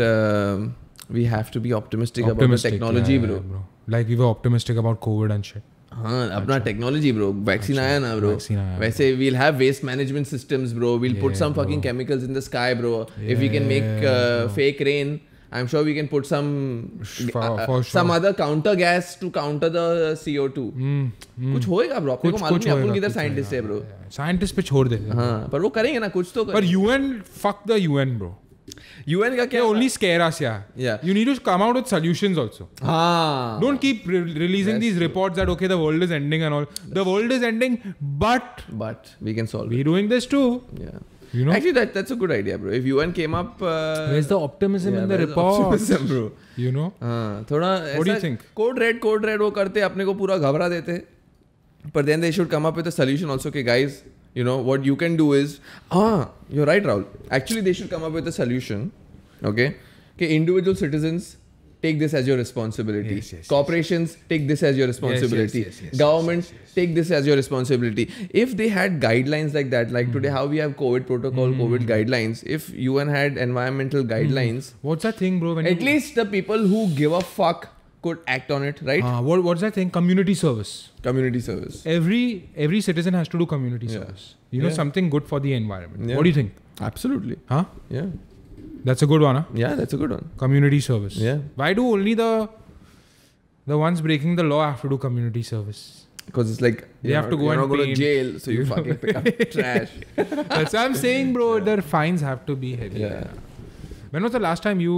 S1: we have to be optimistic about the technology,
S2: yeah,
S1: bro.
S2: Like we were optimistic about COVID and shit.
S1: हाँ अपना technology bro vaccine आया ना bro वैसे we'll have waste management systems bro we'll put some fucking chemicals in the sky bro if we can make fake rain I'm sure we can put some some other counter gas to counter the CO2 कुछ होएगा bro अपने को मालूम नहीं अपन किधर scientist है bro
S2: scientist पे छोड़ दे
S1: हाँ पर वो करेंगे ना कुछ तो
S2: पर UN fuck the UN bro
S1: UN का क्या
S2: they only scare us yeah you need to come out with solutions also
S1: हाँ
S2: don't keep releasing these reports that okay the world is ending and all the world is ending but
S1: we can solve
S2: we doing this too
S1: yeah
S2: you know
S1: actually that's a good idea bro if UN came up
S2: where's the optimism in the report
S1: optimism, bro
S2: you know
S1: थोड़ा
S2: what do you think
S1: code red वो करते अपने को पूरा घबरा देते but then they should come up with a solution also okay guys you know what you can do is you're right Rahul actually they should come up with a solution okay individual citizens take this as your responsibility corporations take this as your responsibility governments take this as your responsibility if they had guidelines like that like today how we have COVID protocol COVID guidelines if UN had environmental guidelines
S2: what's that thing bro when
S1: at least the people who give a fuck could act on it right
S2: what's that thing community service every citizen has to do community service you know something good for the environment what do you think
S1: absolutely yeah
S2: that's a good one huh?
S1: yeah that's a good one
S2: community service
S1: yeah
S2: why do only the ones breaking the law have to do community service
S1: because it's like
S2: they have to go and
S1: go to jail so you fucking pick up trash
S2: that's what I'm saying bro their fines have to be heavy when was the last time you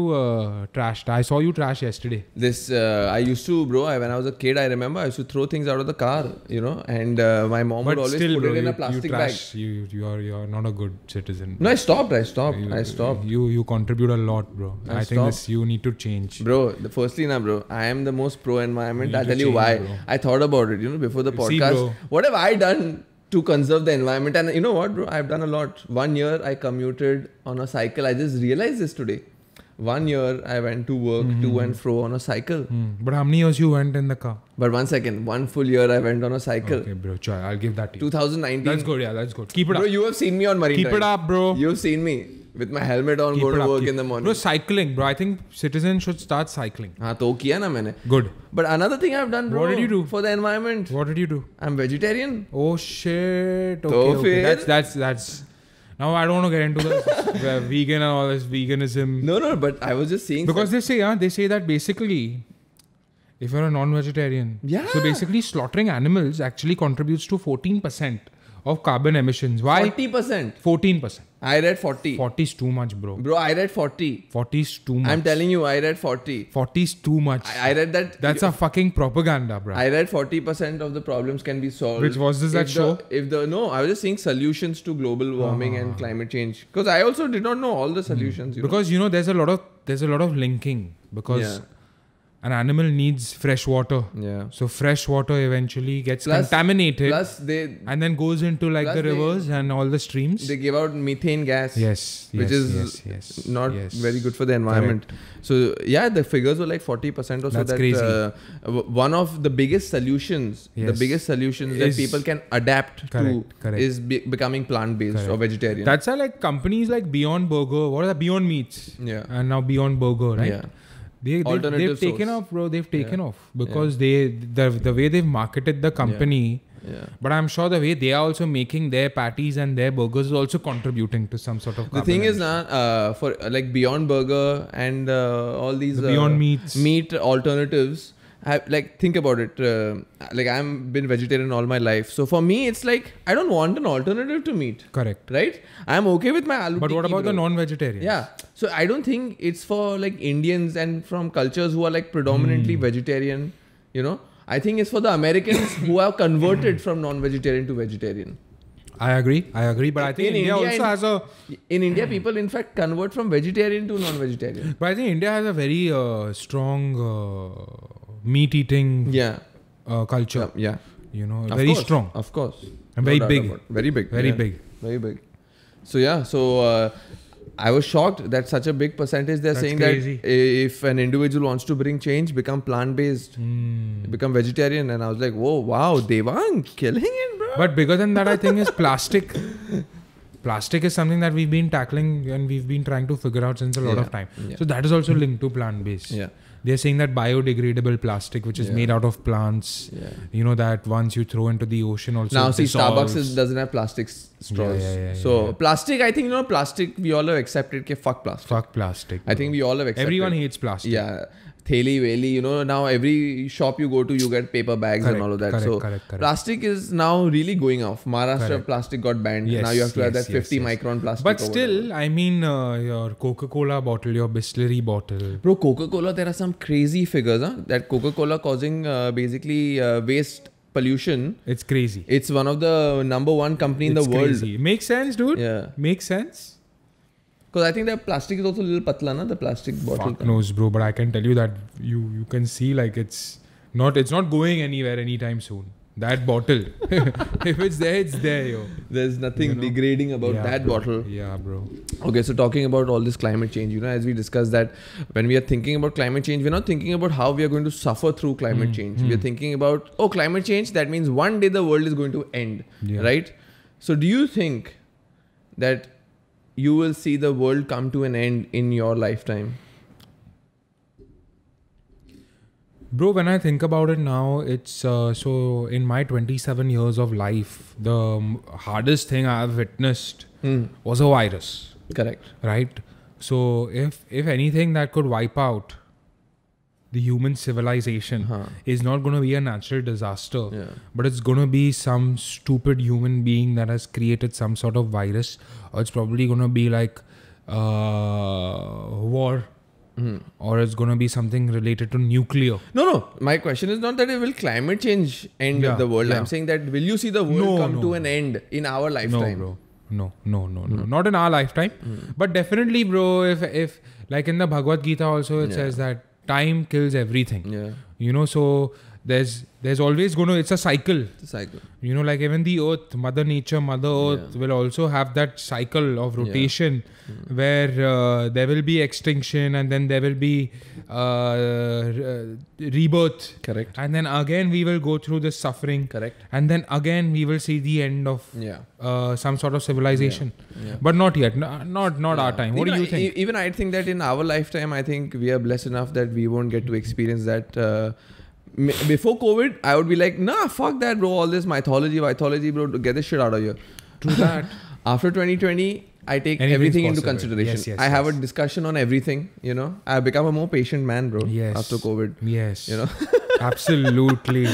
S2: trashed? I saw you trash yesterday.
S1: This I used to, bro. When I was a kid, I remember I used to throw things out of the car, you know, and my mom would always put it in a plastic bag.
S2: You're not a good citizen.
S1: No, I stopped.
S2: You contribute a lot, bro. I think you need to change,
S1: bro. Firstly, bro, I am the most pro environment. I'll tell you why. Bro. I thought about it, you know, before the podcast. What have I done to conserve the environment? And you know what, bro? I've done a lot. 1 year I commuted on a cycle. I just realized this today. 1 year I went to work to and fro on a cycle.
S2: But how many years you went in the car?
S1: But 1 second, 1 full year I went on a cycle.
S2: Okay, bro. Try. I'll give that to you.
S1: 2019.
S2: That's good. Yeah, that's good. Keep it up.
S1: Bro, you have seen me on Marine
S2: Keep it up, bro.
S1: You've seen me with my helmet on, go to work in the morning.
S2: Bro, cycling, bro. I think citizens should start cycling.
S1: हाँ तो किया ना मैंने.
S2: Good.
S1: But another thing I've done, bro.
S2: What did you do
S1: for the environment?
S2: What did you do?
S1: I'm vegetarian.
S2: Oh shit. Okay. That's. Now I don't want to get into the vegan and all this veganism.
S1: No, but I was just saying.
S2: Because they say that basically, if you're a non-vegetarian, so basically slaughtering animals actually contributes to 14% of carbon emissions. Why?
S1: 40%.
S2: 14%.
S1: I read 40.
S2: 40 is too much, bro.
S1: Bro, I read 40.
S2: 40 is too much.
S1: I'm telling you, I read 40.
S2: 40 is too much.
S1: I read that.
S2: That's a fucking propaganda, bro.
S1: I read 40% of the problems can be solved.
S2: Which was this that show?
S1: No, I was just saying solutions to global warming and climate change. Because I also did not know all the solutions.
S2: Because you know, there's a lot of linking. Because an animal needs fresh water. Yeah. So fresh water eventually gets contaminated. And then goes into like the rivers and all the streams.
S1: They give out methane gas.
S2: Which
S1: is not very good for the environment. Correct. So yeah, the figures were like 40% or so.
S2: That's crazy.
S1: One of the biggest solutions, that people can adapt to is becoming plant-based or vegetarian.
S2: That's why like companies like Beyond Burger, what are the Beyond Meats?
S1: Yeah.
S2: And now Beyond Burger, right?
S1: Yeah.
S2: They've taken off, bro. They've taken off because the way they've marketed the company
S1: Yeah.
S2: But I'm sure the way they are also making their patties and their burgers is also contributing to some sort of
S1: The thing is now, for like Beyond Burger and all these
S2: Beyond Meats.
S1: meat alternatives, like think about it. Like I've been vegetarian all my life, so for me it's like I don't want an alternative to meat.
S2: Correct.
S1: Right? I'm okay with my aloo.
S2: But what
S1: tikki,
S2: about the
S1: bro.
S2: non-vegetarians?
S1: Yeah. So I don't think it's for like Indians and from cultures who are like predominantly vegetarian. You know, I think it's for the Americans who have converted from non-vegetarian to vegetarian.
S2: I agree. But I think
S1: In
S2: India
S1: India
S2: also has a.
S1: In India, people in fact convert from vegetarian to non-vegetarian.
S2: But I think India has a very strong meat eating
S1: Yeah.
S2: culture.
S1: Yeah.
S2: You know,
S1: Of
S2: very
S1: course,
S2: strong.
S1: Of course.
S2: And very
S1: doubt
S2: big.
S1: about it. Very big.
S2: Very
S1: yeah.
S2: big.
S1: Very big. So yeah. So I was shocked that such a big percentage they're
S2: That's
S1: saying
S2: crazy.
S1: that if an individual wants to bring change, become plant-based,
S2: Hmm.
S1: become vegetarian. And I was like, whoa, wow, Devang, killing it, bro.
S2: But bigger than that, I think is plastic. Plastic is something that we've been tackling and we've been trying to figure out since a lot
S1: Yeah.
S2: of time.
S1: Yeah.
S2: So that is also linked to plant-based.
S1: Yeah.
S2: They're saying that biodegradable plastic, which is
S1: Yeah.
S2: made out of plants,
S1: Yeah.
S2: you know, that once you throw into the ocean also
S1: Now, see,
S2: dissolves.
S1: Starbucks doesn't have plastic straws.
S2: Yeah,
S1: so, plastic, I think, you know, plastic, we all have accepted, ke fuck plastic.
S2: Fuck plastic.
S1: I think we all have accepted.
S2: Everyone hates plastic.
S1: Yeah. Theli, Veli, you know, now every shop you go to, you get paper bags and all of that.
S2: Correct.
S1: Plastic is now really going off. Maharashtra
S2: Correct.
S1: plastic got banned.
S2: Yes,
S1: now you have to have
S2: yes,
S1: that 50
S2: yes.
S1: micron plastic.
S2: But
S1: or
S2: still,
S1: whatever.
S2: I mean, your Coca-Cola bottle, your Bisleri bottle.
S1: Bro, Coca-Cola, there are some crazy figures, huh? That Coca-Cola causing basically waste pollution.
S2: It's crazy.
S1: It's one of the number one company in the world.
S2: Crazy. Makes sense, dude.
S1: Yeah.
S2: Makes sense.
S1: Because I think the plastic is also a little patla, na? The plastic bottle.
S2: Fuck knows, bro. But I can tell you that you can see like it's not going anywhere anytime soon. That bottle, if it's there, yo.
S1: There's nothing
S2: You know?
S1: degrading about
S2: Yeah,
S1: that
S2: bro.
S1: bottle.
S2: Yeah, bro.
S1: Okay, so talking about all this climate change, you know, as we discussed that when we are thinking about climate change, we're not thinking about how we are going to suffer through climate change. We are thinking about, climate change, that means one day the world is going to end,
S2: Yeah.
S1: right? So do you think that you will see the world come to an end in your lifetime?
S2: Bro, when I think about it now, it's so in my 27 years of life, the hardest thing I've witnessed was a virus,
S1: Correct.
S2: right? So if anything that could wipe out the human civilization is not going to be a natural disaster,
S1: Yeah.
S2: but it's going to be some stupid human being that has created some sort of virus, or it's probably going to be like war. Or it's going to be something related to nuclear.
S1: No. My question is not that will climate change end
S2: Yeah,
S1: the world.
S2: yeah.
S1: I'm saying that will you see the world come to an end in our lifetime?
S2: No, bro. No. Not in our lifetime. But definitely, bro, if like in the Bhagavad Gita also, it says that time kills everything.
S1: Yeah.
S2: You know, so there's always going to, it's a cycle.
S1: It's a cycle.
S2: You know, like even the earth, Mother Nature, Mother Earth will also have that cycle of rotation where there will be extinction and then there will be rebirth.
S1: Correct.
S2: And then again we will go through this suffering.
S1: Correct.
S2: And then again we will see the end of some sort of civilization.
S1: Yeah.
S2: But not yet. Not our time. What do you think?
S1: Even I think that in our lifetime, I think we are blessed enough that we won't get to experience that. Before COVID, I would be like, nah, fuck that, bro. All this mythology, bro. Get this shit out of here.
S2: True that.
S1: After 2020, I take
S2: Anything's
S1: everything into
S2: possible.
S1: consideration.
S2: Yes,
S1: I have a
S2: yes.
S1: discussion on everything, you know. I've become a more patient man, bro.
S2: Yes.
S1: After COVID,
S2: Yes.
S1: you know.
S2: Absolutely.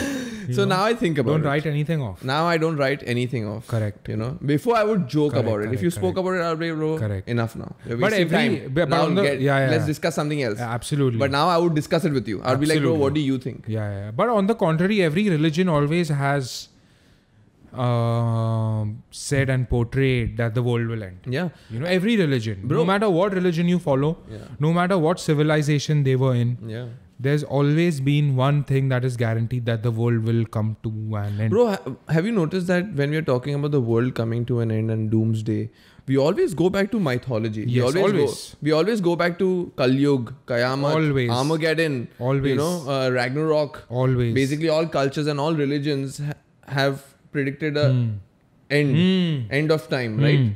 S2: You
S1: So
S2: know,
S1: now I think about
S2: don't
S1: it.
S2: write anything off.
S1: Now I don't write anything off.
S2: Correct.
S1: You know, before I would joke
S2: Correct,
S1: about it. If you
S2: correct,
S1: spoke about it, I'll be, bro,
S2: Correct.
S1: enough now. You're
S2: But
S1: wasting
S2: every-
S1: time.
S2: but
S1: Now
S2: on the-
S1: let's discuss something else.
S2: Absolutely.
S1: But now I would discuss it with you. I'd be like, bro,
S2: Absolutely.
S1: what do you think?
S2: Yeah. But on the contrary, every religion always has said and portrayed that the world will end.
S1: Yeah.
S2: You know, every religion,
S1: Bro.
S2: no matter what religion you follow,
S1: Yeah.
S2: no matter what civilization they were in,
S1: Yeah.
S2: there's always been one thing that is guaranteed, that the world will come to an end.
S1: Bro, have you noticed that when we are talking about the world coming to an end and doomsday, we always go back to mythology.
S2: Yes, always.
S1: We always go back to Kali Yuga, Qayamat,
S2: Always.
S1: Armageddon.
S2: Always.
S1: You know, Ragnarok.
S2: Always.
S1: Basically, all cultures and all religions have predicted a end of time, right?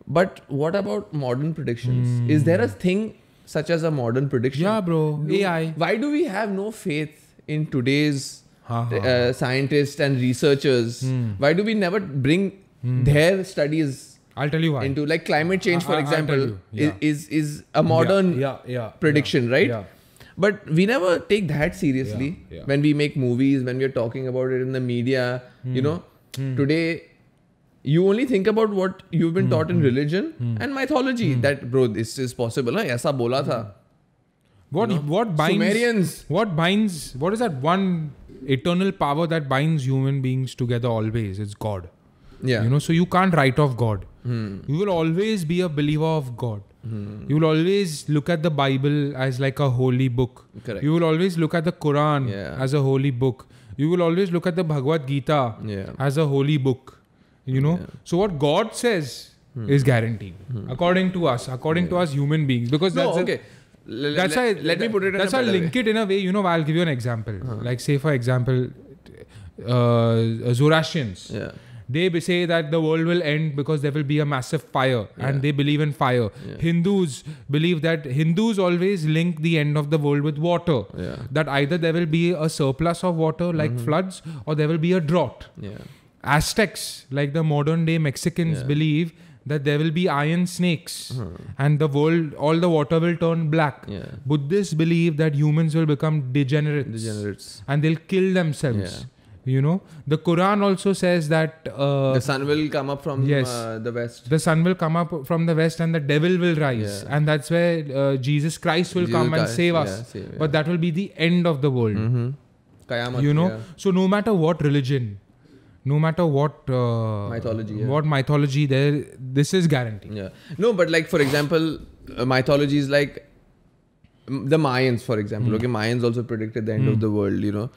S1: But what about modern predictions? Is there a thing such as a modern prediction?
S2: Yeah, bro. AI.
S1: Why do we have no faith in today's scientists and researchers, why do we never bring their studies
S2: I'll tell you why.
S1: into like climate change, for
S2: I'll tell
S1: example,
S2: you. Yeah.
S1: is a modern prediction, right?
S2: Yeah.
S1: But we never take that seriously
S2: Yeah.
S1: when we make movies, when we are talking about it in the media. You know, today you only think about what you've been taught in religion and mythology. That bro, this is possible. Na? Aisa bola tha.
S2: What binds
S1: Sumerians.
S2: What is that one eternal power that binds human beings together always? It's God.
S1: Yeah.
S2: You know, so you can't write off God. You will always be a believer of God. You will always look at the Bible as like a holy book.
S1: Correct.
S2: You will always look at the Quran as a holy book. You will always look at the Bhagavad Gita as a holy book. You know, so what God says is guaranteed according to us human beings, because
S1: No,
S2: that's
S1: okay.
S2: that's why
S1: let me put it in
S2: that's
S1: a
S2: why
S1: better
S2: link
S1: way.
S2: it in a way. You know, I'll give you an example. Like say for example, Zoroastrians.
S1: Yeah.
S2: They say that the world will end because there will be a massive fire, and they believe in fire. Hindus believe that Hindus always link the end of the world with water.
S1: Yeah.
S2: That either there will be a surplus of water like floods, or there will be a drought.
S1: Yeah.
S2: Aztecs, like the modern day Mexicans, believe that there will be iron snakes and the world, all the water will turn black.
S1: Yeah.
S2: Buddhists believe that humans will become degenerates and they'll kill themselves.
S1: Yeah.
S2: You know, the Quran also says that
S1: The sun will come up from the west.
S2: the sun will come up from the west and the devil will rise, and that's where Jesus Christ will come and save us. But that will be the end of the world.
S1: Qayamat,
S2: You know, so no matter what religion, no matter what mythology, this is guaranteed.
S1: Yeah. No, but like for example, mythology is like the Mayans, for example. Okay, Mayans also predicted the end of the world. You know,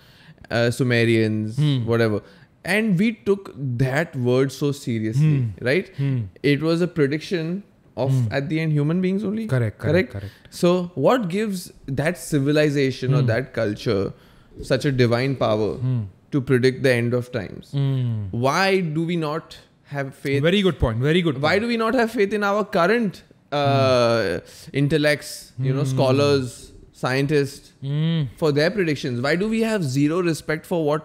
S1: Sumerians, whatever. And we took that word so seriously, right? It was a prediction of at the end human beings only.
S2: Correct.
S1: So what gives that civilization or that culture such a divine power to predict the end of times? Why do we not have faith?
S2: Very good point.
S1: Why do we not have faith in our current intellects, you know, scholars, scientists, for their predictions? Why do we have zero respect for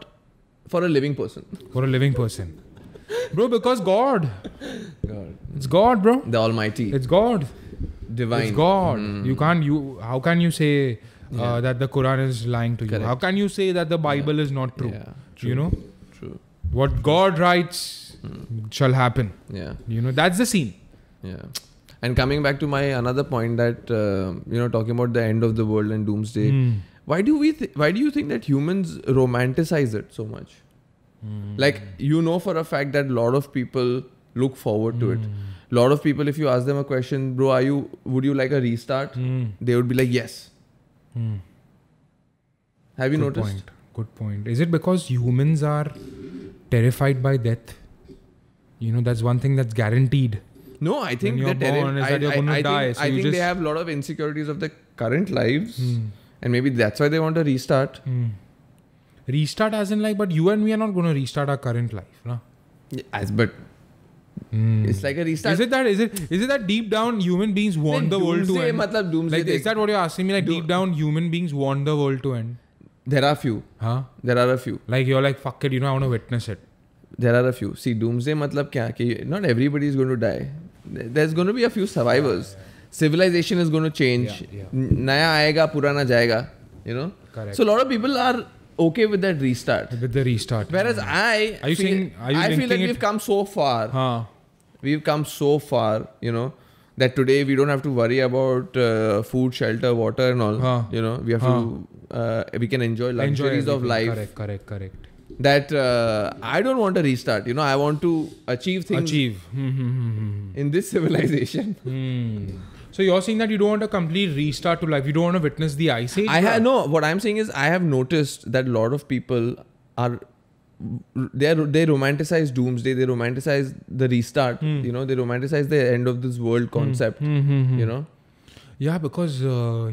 S1: a living person?
S2: For a living person. Bro, because God. It's God, bro.
S1: The Almighty.
S2: It's God.
S1: Divine.
S2: It's God. How can you say that the Quran is lying to you?
S1: Correct.
S2: How can you say that the Bible is not true?
S1: Yeah,
S2: You know?
S1: True.
S2: What God writes shall happen.
S1: Yeah.
S2: You know, that's the scene.
S1: Yeah. And coming back to my another point that, talking about the end of the world and doomsday, why do you think that humans romanticize it so much? Like, you know for a fact that a lot of people look forward to it. A lot of people, if you ask them a question, bro, would you like a restart? They would be like, yes. Have you noticed?
S2: Good point. Is it because humans are terrified by death? You know, that's one thing that's guaranteed.
S1: No, I think
S2: you're born, is that you're gonna die, so
S1: I
S2: you
S1: think
S2: just-
S1: they have a lot of insecurities of their current lives, and maybe that's why they want to restart.
S2: Restart as in like, but you and me are not going to restart our current life, no?
S1: But it's like a restart.
S2: Is it that deep down human beings want the world to end?
S1: Matlab doomsday
S2: Like, is that what you're asking me? Like, deep down human beings want the world to end?
S1: There are few.
S2: Huh?
S1: There are a few.
S2: Like, you're like, fuck it, I want to witness it.
S1: There are a few. See, doomsday matlab kya? Ki not everybody is going to die. There's going to be a few survivors. Civilization is going to change. Naya aayega, purana jayega. You know?
S2: Correct.
S1: So a lot of people are okay with that restart.
S2: With the restart.
S1: Whereas I feel that we've come so far.
S2: Huh.
S1: We've come so far, that today we don't have to worry about food, shelter, water and all. We have to, we can enjoy luxuries of life.
S2: Correct.
S1: That I don't want to restart. I want to achieve things in this civilization.
S2: So you're saying that you don't want a complete restart to life. You don't want to witness the ice age?
S1: No, what I'm saying is I have noticed that a lot of people they romanticize doomsday, they romanticize the restart, they romanticize the end of this world concept,
S2: Yeah, because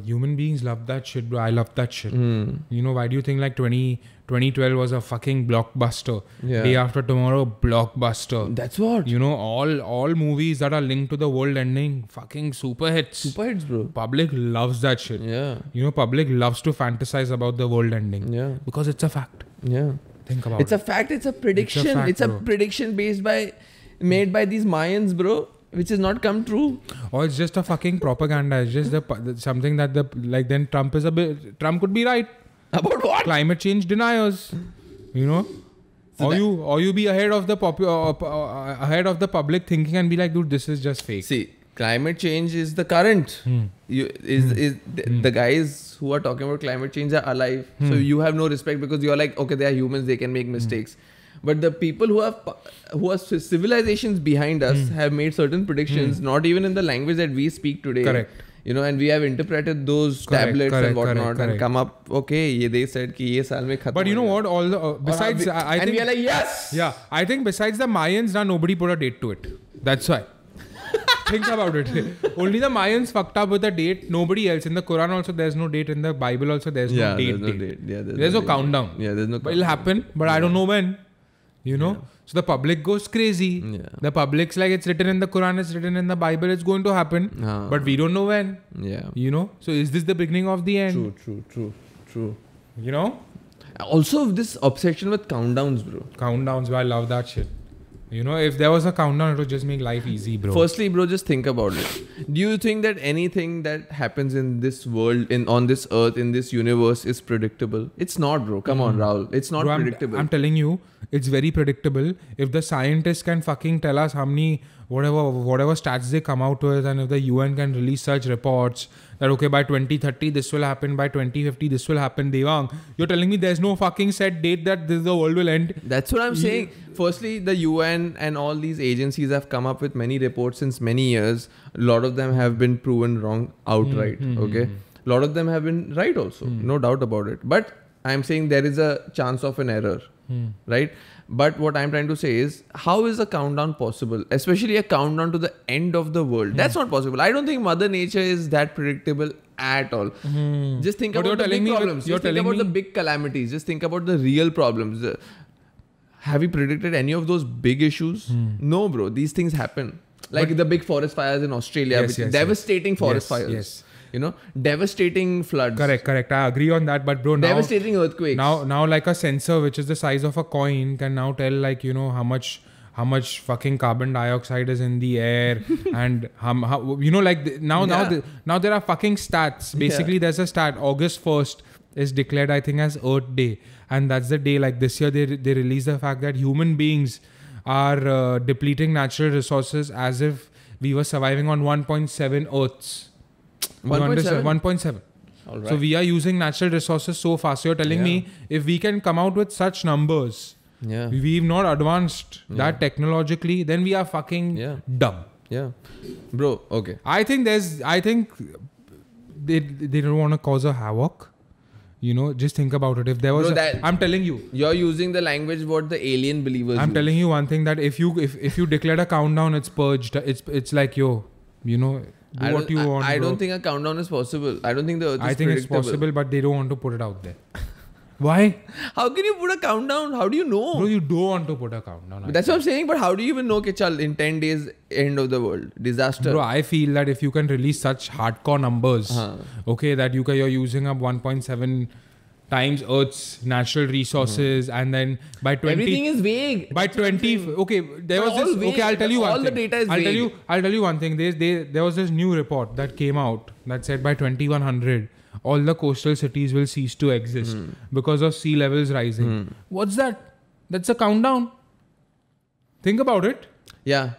S2: human beings love that shit, bro. I love that shit. You know, why do you think like 2012 was a fucking blockbuster?
S1: Yeah.
S2: Day After Tomorrow, blockbuster.
S1: That's what.
S2: You know, all movies that are linked to the world ending, fucking super hits.
S1: Super hits, bro.
S2: Public loves that shit.
S1: Yeah.
S2: You know, public loves to fantasize about the world ending.
S1: Yeah.
S2: Because it's a fact.
S1: Yeah.
S2: Think about
S1: It's a fact. It's a prediction. It's a
S2: bro.
S1: prediction made by these Mayans, bro, which has not come true.
S2: Or it's just a fucking propaganda. It's just something that then Trump could be right.
S1: About what?
S2: Climate change deniers, you know.
S1: So
S2: or you be ahead of the public thinking and be like, dude, this is just fake.
S1: See, climate change is the current. The guys who are talking about climate change are alive. So you have no respect because you're like, okay, they are humans, they can make mistakes. But the people who are civilizations behind us have made certain predictions, not even in the language that we speak today.
S2: Correct.
S1: You know, and we have interpreted those tablets and whatnot and come up, okay, they said ki ye saal mein khatam.
S2: But you know what? All the besides, I think
S1: we are like, yes.
S2: Yeah, I think besides the Mayans, now nobody put a date to it. That's why. Think about it. Only the Mayans fucked up with a date. Nobody else. In the Quran also, there's no date. In the Bible also, there's no date.
S1: Yeah,
S2: there's no countdown.
S1: Yeah, there's no.
S2: But it'll happen. But I don't know when. You know. Yeah. So the public goes crazy. Yeah. The public's like, it's written in the Quran, it's written in the Bible, it's going to happen. But we don't know when.
S1: Yeah.
S2: You know. So is this the beginning of the end?
S1: True.
S2: You know.
S1: Also, this obsession with countdowns, bro.
S2: Countdowns, bro. I love that shit. You know, if there was a countdown, it would just make life easy, bro.
S1: Firstly, bro, just think about it. Do you think that anything that happens in this world, on this earth, in this universe is predictable? It's not, bro. Come on, Rahul. It's not predictable.
S2: I'm telling you, it's very predictable. If the scientists can fucking tell us how many, whatever stats they come out with, and if the UN can release such reports that, okay, by 2030 this will happen, by 2050 this will happen, Devang, you're telling me there's no fucking set date that the world will end?
S1: That's what I'm saying. Firstly, the UN and all these agencies have come up with many reports since many years. A lot of them have been proven wrong outright. Okay, a lot of them have been right also. No doubt about it. But I'm saying there is a chance of an error, right? But what I'm trying to say is, how is a countdown possible? Especially a countdown to the end of the world. That's not possible. I don't think Mother Nature is that predictable at all. Just think about the big problems. Just think about the big calamities. Just think about the real problems. Have you predicted any of those big issues? No, bro. These things happen. Like the big forest fires in Australia. Devastating forest fires.
S2: Yes.
S1: You know, devastating floods.
S2: Correct. I agree on that. But bro, now
S1: devastating earthquakes.
S2: Now like a sensor which is the size of a coin can now tell, like, you know, how much fucking carbon dioxide is in the air and how you know, like now there are fucking stats. Basically, there's a stat. August 1st is declared, I think, as Earth Day, and that's the day. Like this year, they released the fact that human beings are depleting natural resources as if we were surviving on 1.7 Earths. 1.7. All right. So we are using natural resources so fast. So you're telling me if we can come out with such numbers, we've not advanced that technologically, then we are fucking dumb.
S1: Yeah, bro. Okay.
S2: I think they don't want to cause a havoc. You know, just think about it. If there was, I'm telling you,
S1: you're using the language what the alien believers.
S2: I'm telling you one thing, that if you declared a countdown, it's purged. It's like, yo, you know. I
S1: don't think a countdown is possible. I don't think the Earth is
S2: think it's possible, but they don't want to put it out there. Why?
S1: How can you put a countdown? How do you know?
S2: Bro, you don't want to put a countdown.
S1: That's what I'm saying. But how do you even know, chal, in 10 days, end of the world, disaster?
S2: Bro, I feel that if you can release such hardcore numbers, okay, that you're using up 1.7 times Earth's natural resources, and then by 20...
S1: Everything is vague.
S2: By 20... Okay, there was this...
S1: Vague.
S2: Okay, I'll tell you one thing.
S1: All the data is vague.
S2: I'll tell you one thing. There was this new report that came out that said by 2100, all the coastal cities will cease to exist because of sea levels rising. What's that? That's a countdown. Think about it.
S1: Yeah.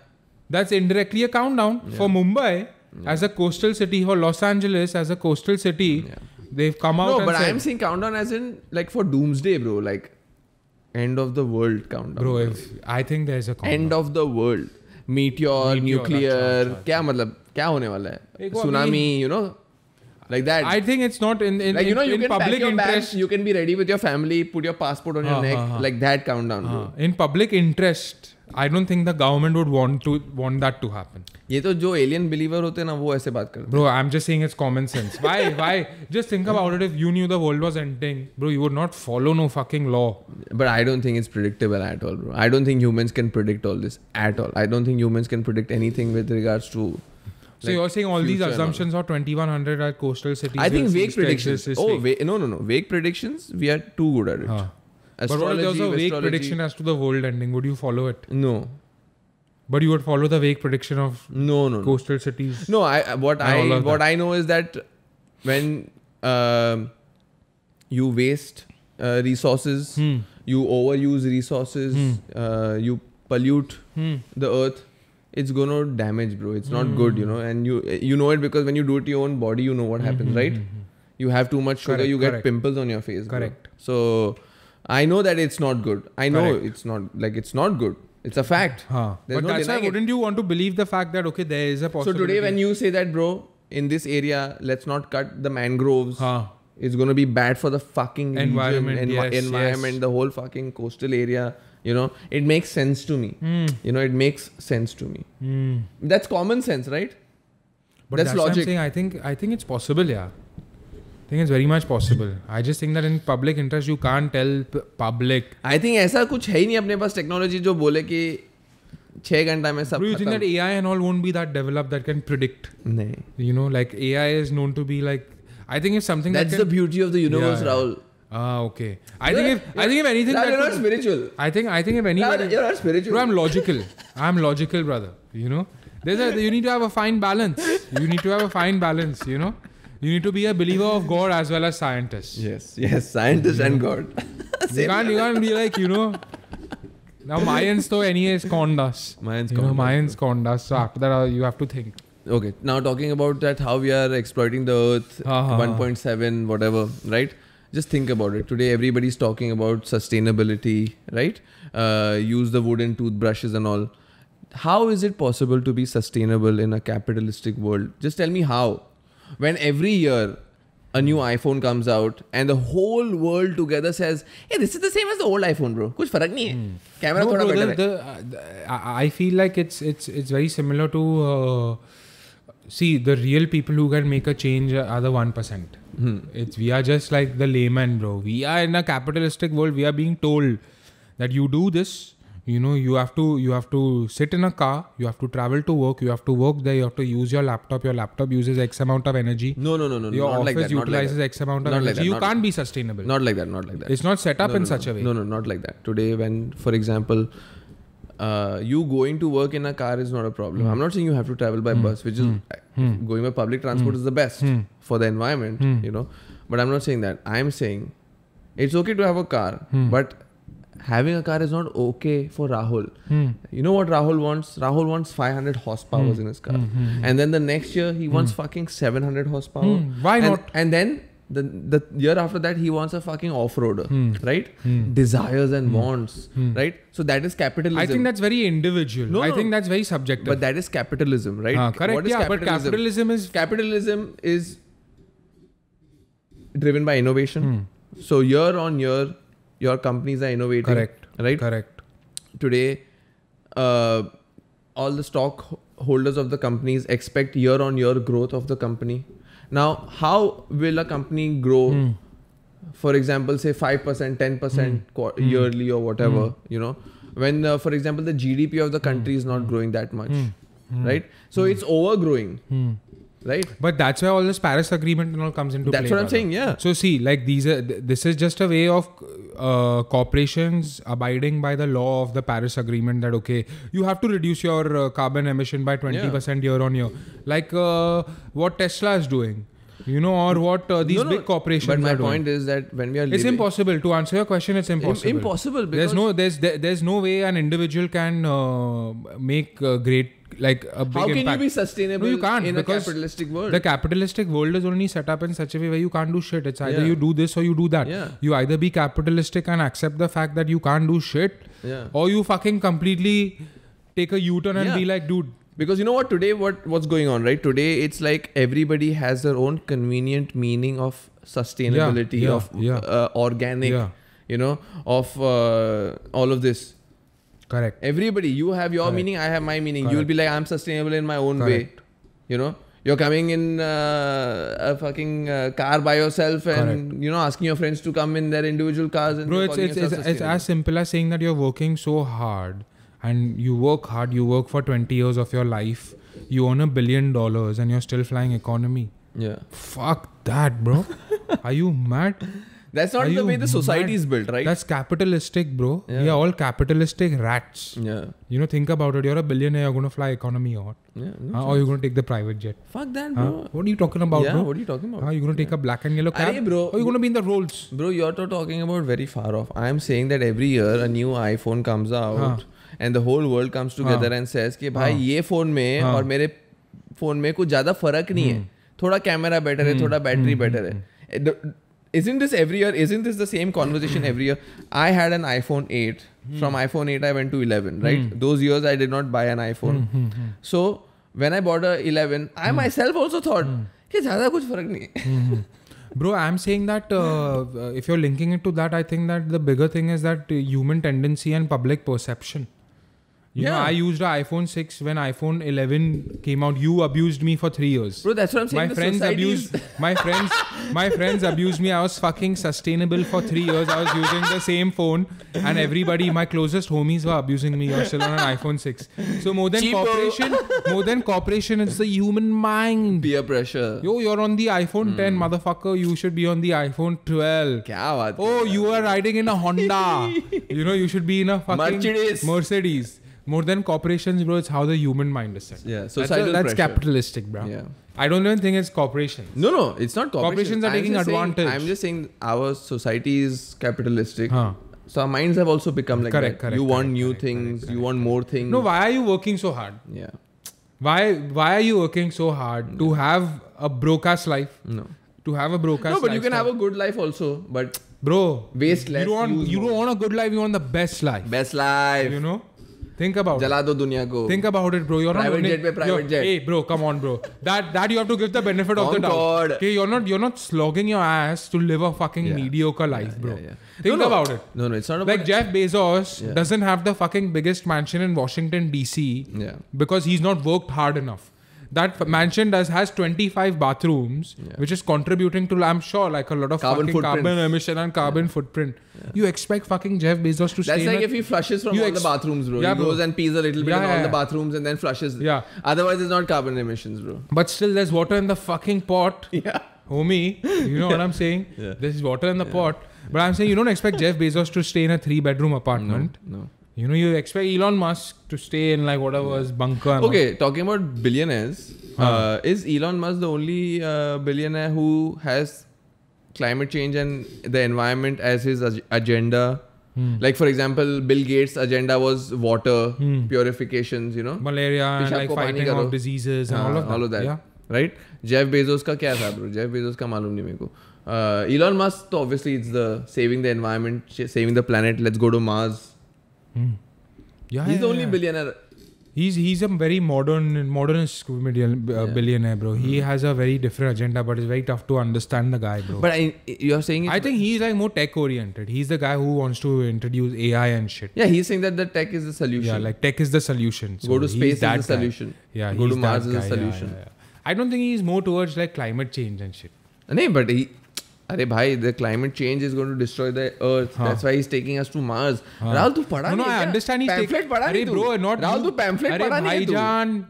S2: That's indirectly a countdown. For Mumbai, as a coastal city, for Los Angeles, as a coastal city... They've come out.
S1: No, but I'm saying countdown as in like for doomsday, bro. Like end of the world countdown.
S2: Bro, I think there's a countdown.
S1: End of the world. Meteor, nuclear. क्या मतलब क्या होने वाला है? Tsunami, you know. Like that.
S2: I think it's not in
S1: like, you know, you
S2: in
S1: can
S2: public
S1: pack your bags,
S2: interest.
S1: you can be ready with your family, put your passport on your neck, like that countdown. Bro.
S2: In public interest, I don't think the government would want that to happen.
S1: ये तो जो alien believer होते हैं ना वो ऐसे बात करते हैं.
S2: Bro, I'm just saying it's common sense. Why? Just think about it. If you knew the world was ending, bro, you would not follow no fucking law.
S1: But I don't think it's predictable at all, bro. I don't think humans can predict all this at all. I don't think humans can predict anything with regards to.
S2: So you're saying all these assumptions of 2100 at coastal cities?
S1: I think vague predictions. No. Vague predictions, we are too good at it.
S2: But what if there was a vague prediction as to the world ending? Would you follow it?
S1: No.
S2: But you would follow the vague prediction of
S1: no.
S2: coastal cities?
S1: No, what I know is that when you waste resources, you overuse resources, you pollute the earth, it's going to damage, bro. It's not good, you know. And you know it because when you do it to your own body, you know what happens, right? You have too much sugar, you get pimples on your face.
S2: Correct.
S1: Bro. So I know that it's not good. I know it's not good. It's a fact.
S2: But that's why wouldn't you want to believe the fact that, okay, there is a possibility.
S1: So today when you say that, bro, in this area, let's not cut the mangroves. It's going to be bad for the fucking
S2: environment,
S1: environment, the whole fucking coastal area. You know, it makes sense to me. You know, it makes sense to me. That's common sense, right?
S2: But that's logic. What I'm saying. I think it's possible, yeah. I think it's very much possible. I just think that in public interest, you can't tell public.
S1: I think ऐसा कुछ है ही नहीं अपने पास technology जो बोले कि 6 घंटा में सब.
S2: Do you think that AI and all won't be that developed that can predict?
S1: नहीं.
S2: You know, like AI is known to be like. I think it's something
S1: that's the beauty of the universe, Rahul.
S2: Okay. I think if anything,
S1: you're not spiritual.
S2: I think if anybody,
S1: you're not spiritual.
S2: Bro, I'm logical, brother. You know, you need to have a fine balance. You know, you need to be a believer of God as well as scientist.
S1: Yes, scientist and God.
S2: you can't be like, you know. Now Mayans though anyways conned us. Mayans conned us. So after that, you have to think.
S1: Okay, now talking about that, how we are exploiting the earth, 1.7, whatever, right? Just think about it. Today, everybody's talking about sustainability, right? Use the wooden toothbrushes and all. How is it possible to be sustainable in a capitalistic world? Just tell me how. When every year a new iPhone comes out and the whole world together says, hey, this is the same as the old iPhone, bro. Kuch farak nahi hai. Camera thoda better hai.
S2: I feel like it's very similar to see, the real people who can make a change are the 1%. We are just like the layman, bro. We are in a capitalistic world. We are being told that you do this. You know, you have to sit in a car. You have to travel to work. You have to work there. You have to use your laptop. Your laptop uses X amount of energy.
S1: No.
S2: Your
S1: office
S2: like utilizes X amount of energy. You can't be sustainable.
S1: Not like that.
S2: It's not set up in such a way.
S1: No, not like that. Today, when, for example, you going to work in a car is not a problem. I'm not saying you have to travel by bus, which is going by public transport is the best for the environment, you know. But I'm not saying that. I'm saying it's okay to have a car, but having a car is not okay for Rahul. You know what Rahul wants? Rahul wants 500 horsepower in his car. And then the next year he wants fucking 700 horsepower.
S2: Why not?
S1: And then the year after that he wants a fucking off-roader, right? Desires and wants, right? So that is capitalism.
S2: I think that's very individual. I think that's very subjective.
S1: But that is capitalism, right?
S2: Correct.
S1: What is
S2: capitalism? But capitalism
S1: is driven by innovation. So year on year, your companies are innovating.
S2: Correct.
S1: Right?
S2: Correct.
S1: Today, all the stockholders of the companies expect year on year growth of the company. Now, how will a company grow, for example, say 5%, 10% yearly or whatever, you know, when, for example, the GDP of the country is not growing that much, right? So it's overgrowing. Right,
S2: but that's why all this Paris Agreement and all comes into play.
S1: That's what I'm saying, yeah.
S2: So see, like this is just a way of corporations abiding by the law of the Paris Agreement that okay, you have to reduce your carbon emission by 20% year on year, like what Tesla is doing, you know, or what these big corporations are doing.
S1: But my point is that when we are
S2: it's impossible to answer your question. It's impossible.
S1: Impossible because
S2: there's no way an individual can make great. Like a big
S1: How can
S2: impact.
S1: you be sustainable
S2: you can't,
S1: in a capitalistic world?
S2: The capitalistic world is only set up in such a way where you can't do shit. It's either you do this or you do that. You either be capitalistic and accept the fact that you can't do shit, or you fucking completely take a U-turn and be like, dude,
S1: Because you know what today, what's going on, right? Today it's like everybody has their own convenient meaning of sustainability, organic, you know, of all of this.
S2: Correct.
S1: Everybody, you have your meaning, I have my meaning. You'll be like, I'm sustainable in my own way. You know, you're coming in a fucking car by yourself and you know, asking your friends to come in their individual cars. And
S2: bro, it's as simple as saying that you're working so hard. And you work hard, you work for 20 years of your life, you earn $1 billion and you're still flying economy.
S1: Yeah.
S2: Fuck that, bro. Are you mad?
S1: That's not the way the society is built, right?
S2: That's capitalistic, bro. Yeah. We are all capitalistic rats.
S1: Yeah.
S2: You know, think about it. You're a billionaire, you're going to fly economy or what?
S1: Yeah.
S2: Or you're going to take the private jet.
S1: Fuck that, bro.
S2: What are you talking about, bro?
S1: What are you talking about?
S2: You're going to take a black and yellow cab?
S1: Bro,
S2: or you're going to be in the Rolls?
S1: Bro, you're talking about very far off. I'm saying that every year a new iPhone comes out. And the whole world comes together and says कि भाई ये phone में और मेरे phone में कुछ ज़्यादा फर्क नहीं है. थोड़ा camera better है, थोड़ा battery better है. Isn't this every year? Isn't this the same conversation every year? I had an iPhone 8. From iPhone 8 I went to 11, right? Those years I did not buy an iPhone. So when I bought a 11, I myself also thought कि ज़्यादा कुछ फर्क नहीं है.
S2: Bro, I'm saying that if you're linking it to that, I think that the bigger thing is that human tendency and public perception. You know, I used an iPhone 6 when iPhone 11 came out. You abused me for 3 years.
S1: Bro, that's what I'm saying.
S2: My friends abused me. I was fucking sustainable for 3 years. I was using the same phone, and everybody, my closest homies, were abusing me. You're still on an iPhone 6. So more than cooperation, it's the human mind.
S1: Peer pressure.
S2: Yo, you're on the iPhone 10, motherfucker. You should be on the iPhone 12.
S1: क्या बात?
S2: Oh, you are riding in a Honda. You know, you should be in a fucking Mercedes. More than corporations, bro, it's how the human mind is set.
S1: Yeah,
S2: that's capitalistic, bro.
S1: Yeah.
S2: I don't even think it's corporations.
S1: No, it's not corporations.
S2: Corporations are taking advantage.
S1: I'm just saying our society is capitalistic. So our minds have also become like that.
S2: Correct.
S1: You want new things. You want more things.
S2: No, why are you working so hard?
S1: Yeah.
S2: Why are you working so hard to have a broke-ass life?
S1: No.
S2: To have a broke-ass life.
S1: No, but you can have a good life also. But
S2: bro,
S1: waste less.
S2: You don't want a good life. You want the best life.
S1: Best life.
S2: You know. Think about
S1: Jala do dunya ko.
S2: Think about it, bro. You're
S1: private
S2: not
S1: jet pe private jet.
S2: Hey, bro, come on, bro. That you have to give the benefit of the doubt. Okay, you're not slogging your ass to live a fucking mediocre life, bro.
S1: Yeah.
S2: Think about it.
S1: No, it's not about
S2: like Jeff Bezos doesn't have the fucking biggest mansion in Washington DC because he's not worked hard enough. That mansion has 25 bathrooms, which is contributing to, I'm sure, like a lot of carbon emission and carbon footprint. Yeah. You expect fucking Jeff Bezos to stay
S1: That's like if he flushes from all the bathrooms, bro. He goes and pees a little bit in all the bathrooms and then flushes.
S2: Yeah.
S1: Otherwise, it's not carbon emissions, bro.
S2: But still, there's water in the fucking pot.
S1: Yeah.
S2: Homie, you know what I'm saying? Yeah. There's water in the pot. But I'm saying you don't expect Jeff Bezos to stay in a 3-bedroom apartment.
S1: No.
S2: You know, you expect Elon Musk to stay in like whatever's bunker.
S1: Okay, talking about billionaires, is Elon Musk the only billionaire who has climate change and the environment as his agenda? Like, for example, Bill Gates' agenda was water purifications, you know?
S2: Malaria and like fighting off diseases and all of that.
S1: Yeah. Right? Jeff Bezos ka kya tha, bro? Jeff Bezos ka malum nahi meko. Elon Musk, obviously, it's the saving the environment, saving the planet, let's go to Mars. He's the only billionaire.
S2: He's a very modernist billionaire, bro. He has a very different agenda, but it's very tough to understand the guy, bro.
S1: But you're saying...
S2: I think he's like more tech oriented. He's the guy who wants to introduce AI and shit.
S1: Yeah, he's saying that the tech is the solution.
S2: Yeah, like tech is the solution. So
S1: go to space is the solution.
S2: Yeah,
S1: go to Mars is the solution.
S2: Yeah. I don't think he's more towards like climate change and shit.
S1: No, but the climate change is going to destroy the earth. That's why he's taking us to Mars. Rahul, tu padha nahi?
S2: No, I understand he's taking...
S1: Pamphlet padha nahi tu?
S2: Bro, not...
S1: Rahul, tu pamphlet padha nahi tu?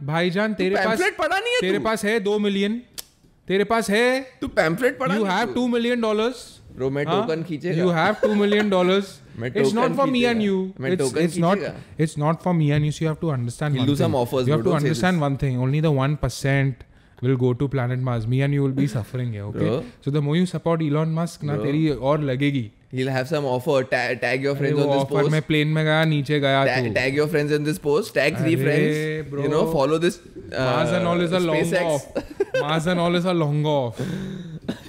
S2: भाईजान, तेरे पास है 2 million. तेरे पास है...
S1: तू pamphlet padha nahi tu?
S2: You have $2 million.
S1: Bro, मैं token खींचेगा.
S2: You have $2 million. It's not for me and you. It's not for me and you. So you have to understand one thing.
S1: He'll do some offers.
S2: You have to understand one thing. Only the 1% will go to planet Mars. Me and you will be suffering here, okay? Bro. So the more you support Elon Musk, na teri और लगेगी.
S1: He'll have some offer. Tag your friends on this post.
S2: Offer में plane में गया, नीचे गया तू.
S1: Tag your friends in this post. Tag 3 friends.
S2: Bro.
S1: You know, follow this.
S2: Mars and all is a long off. Mars and all is a long off.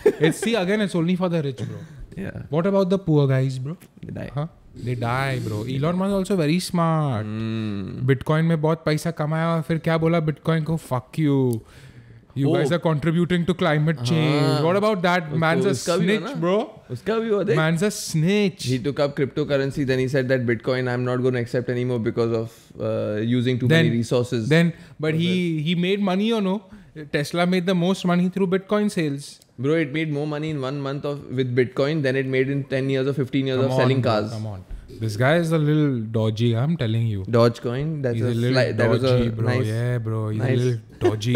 S2: It's only for the rich, bro.
S1: Yeah.
S2: What about the poor guys, bro?
S1: They die.
S2: Huh? They die, bro. Elon Musk also very smart. Bitcoin में बहुत पैसा कमाया और फिर क्या बोला Bitcoin को? Fuck you. You guys are contributing to climate change. What about that? Man's a snitch, bro.
S1: उसका भी हुआ देख.
S2: Man's a snitch.
S1: He took up cryptocurrency. Then he said that Bitcoin I'm not going to accept anymore because of using too many resources.
S2: But he made money or no? Tesla made the most money through Bitcoin sales.
S1: Bro, it made more money in 1 month with Bitcoin than it made in 10 years or 15 years of selling cars.
S2: Come on. This guy is a little dodgy, I'm telling you.
S1: Dogecoin? That's
S2: he's a little dodgy, bro. Nice, yeah, bro. He's a little dodgy.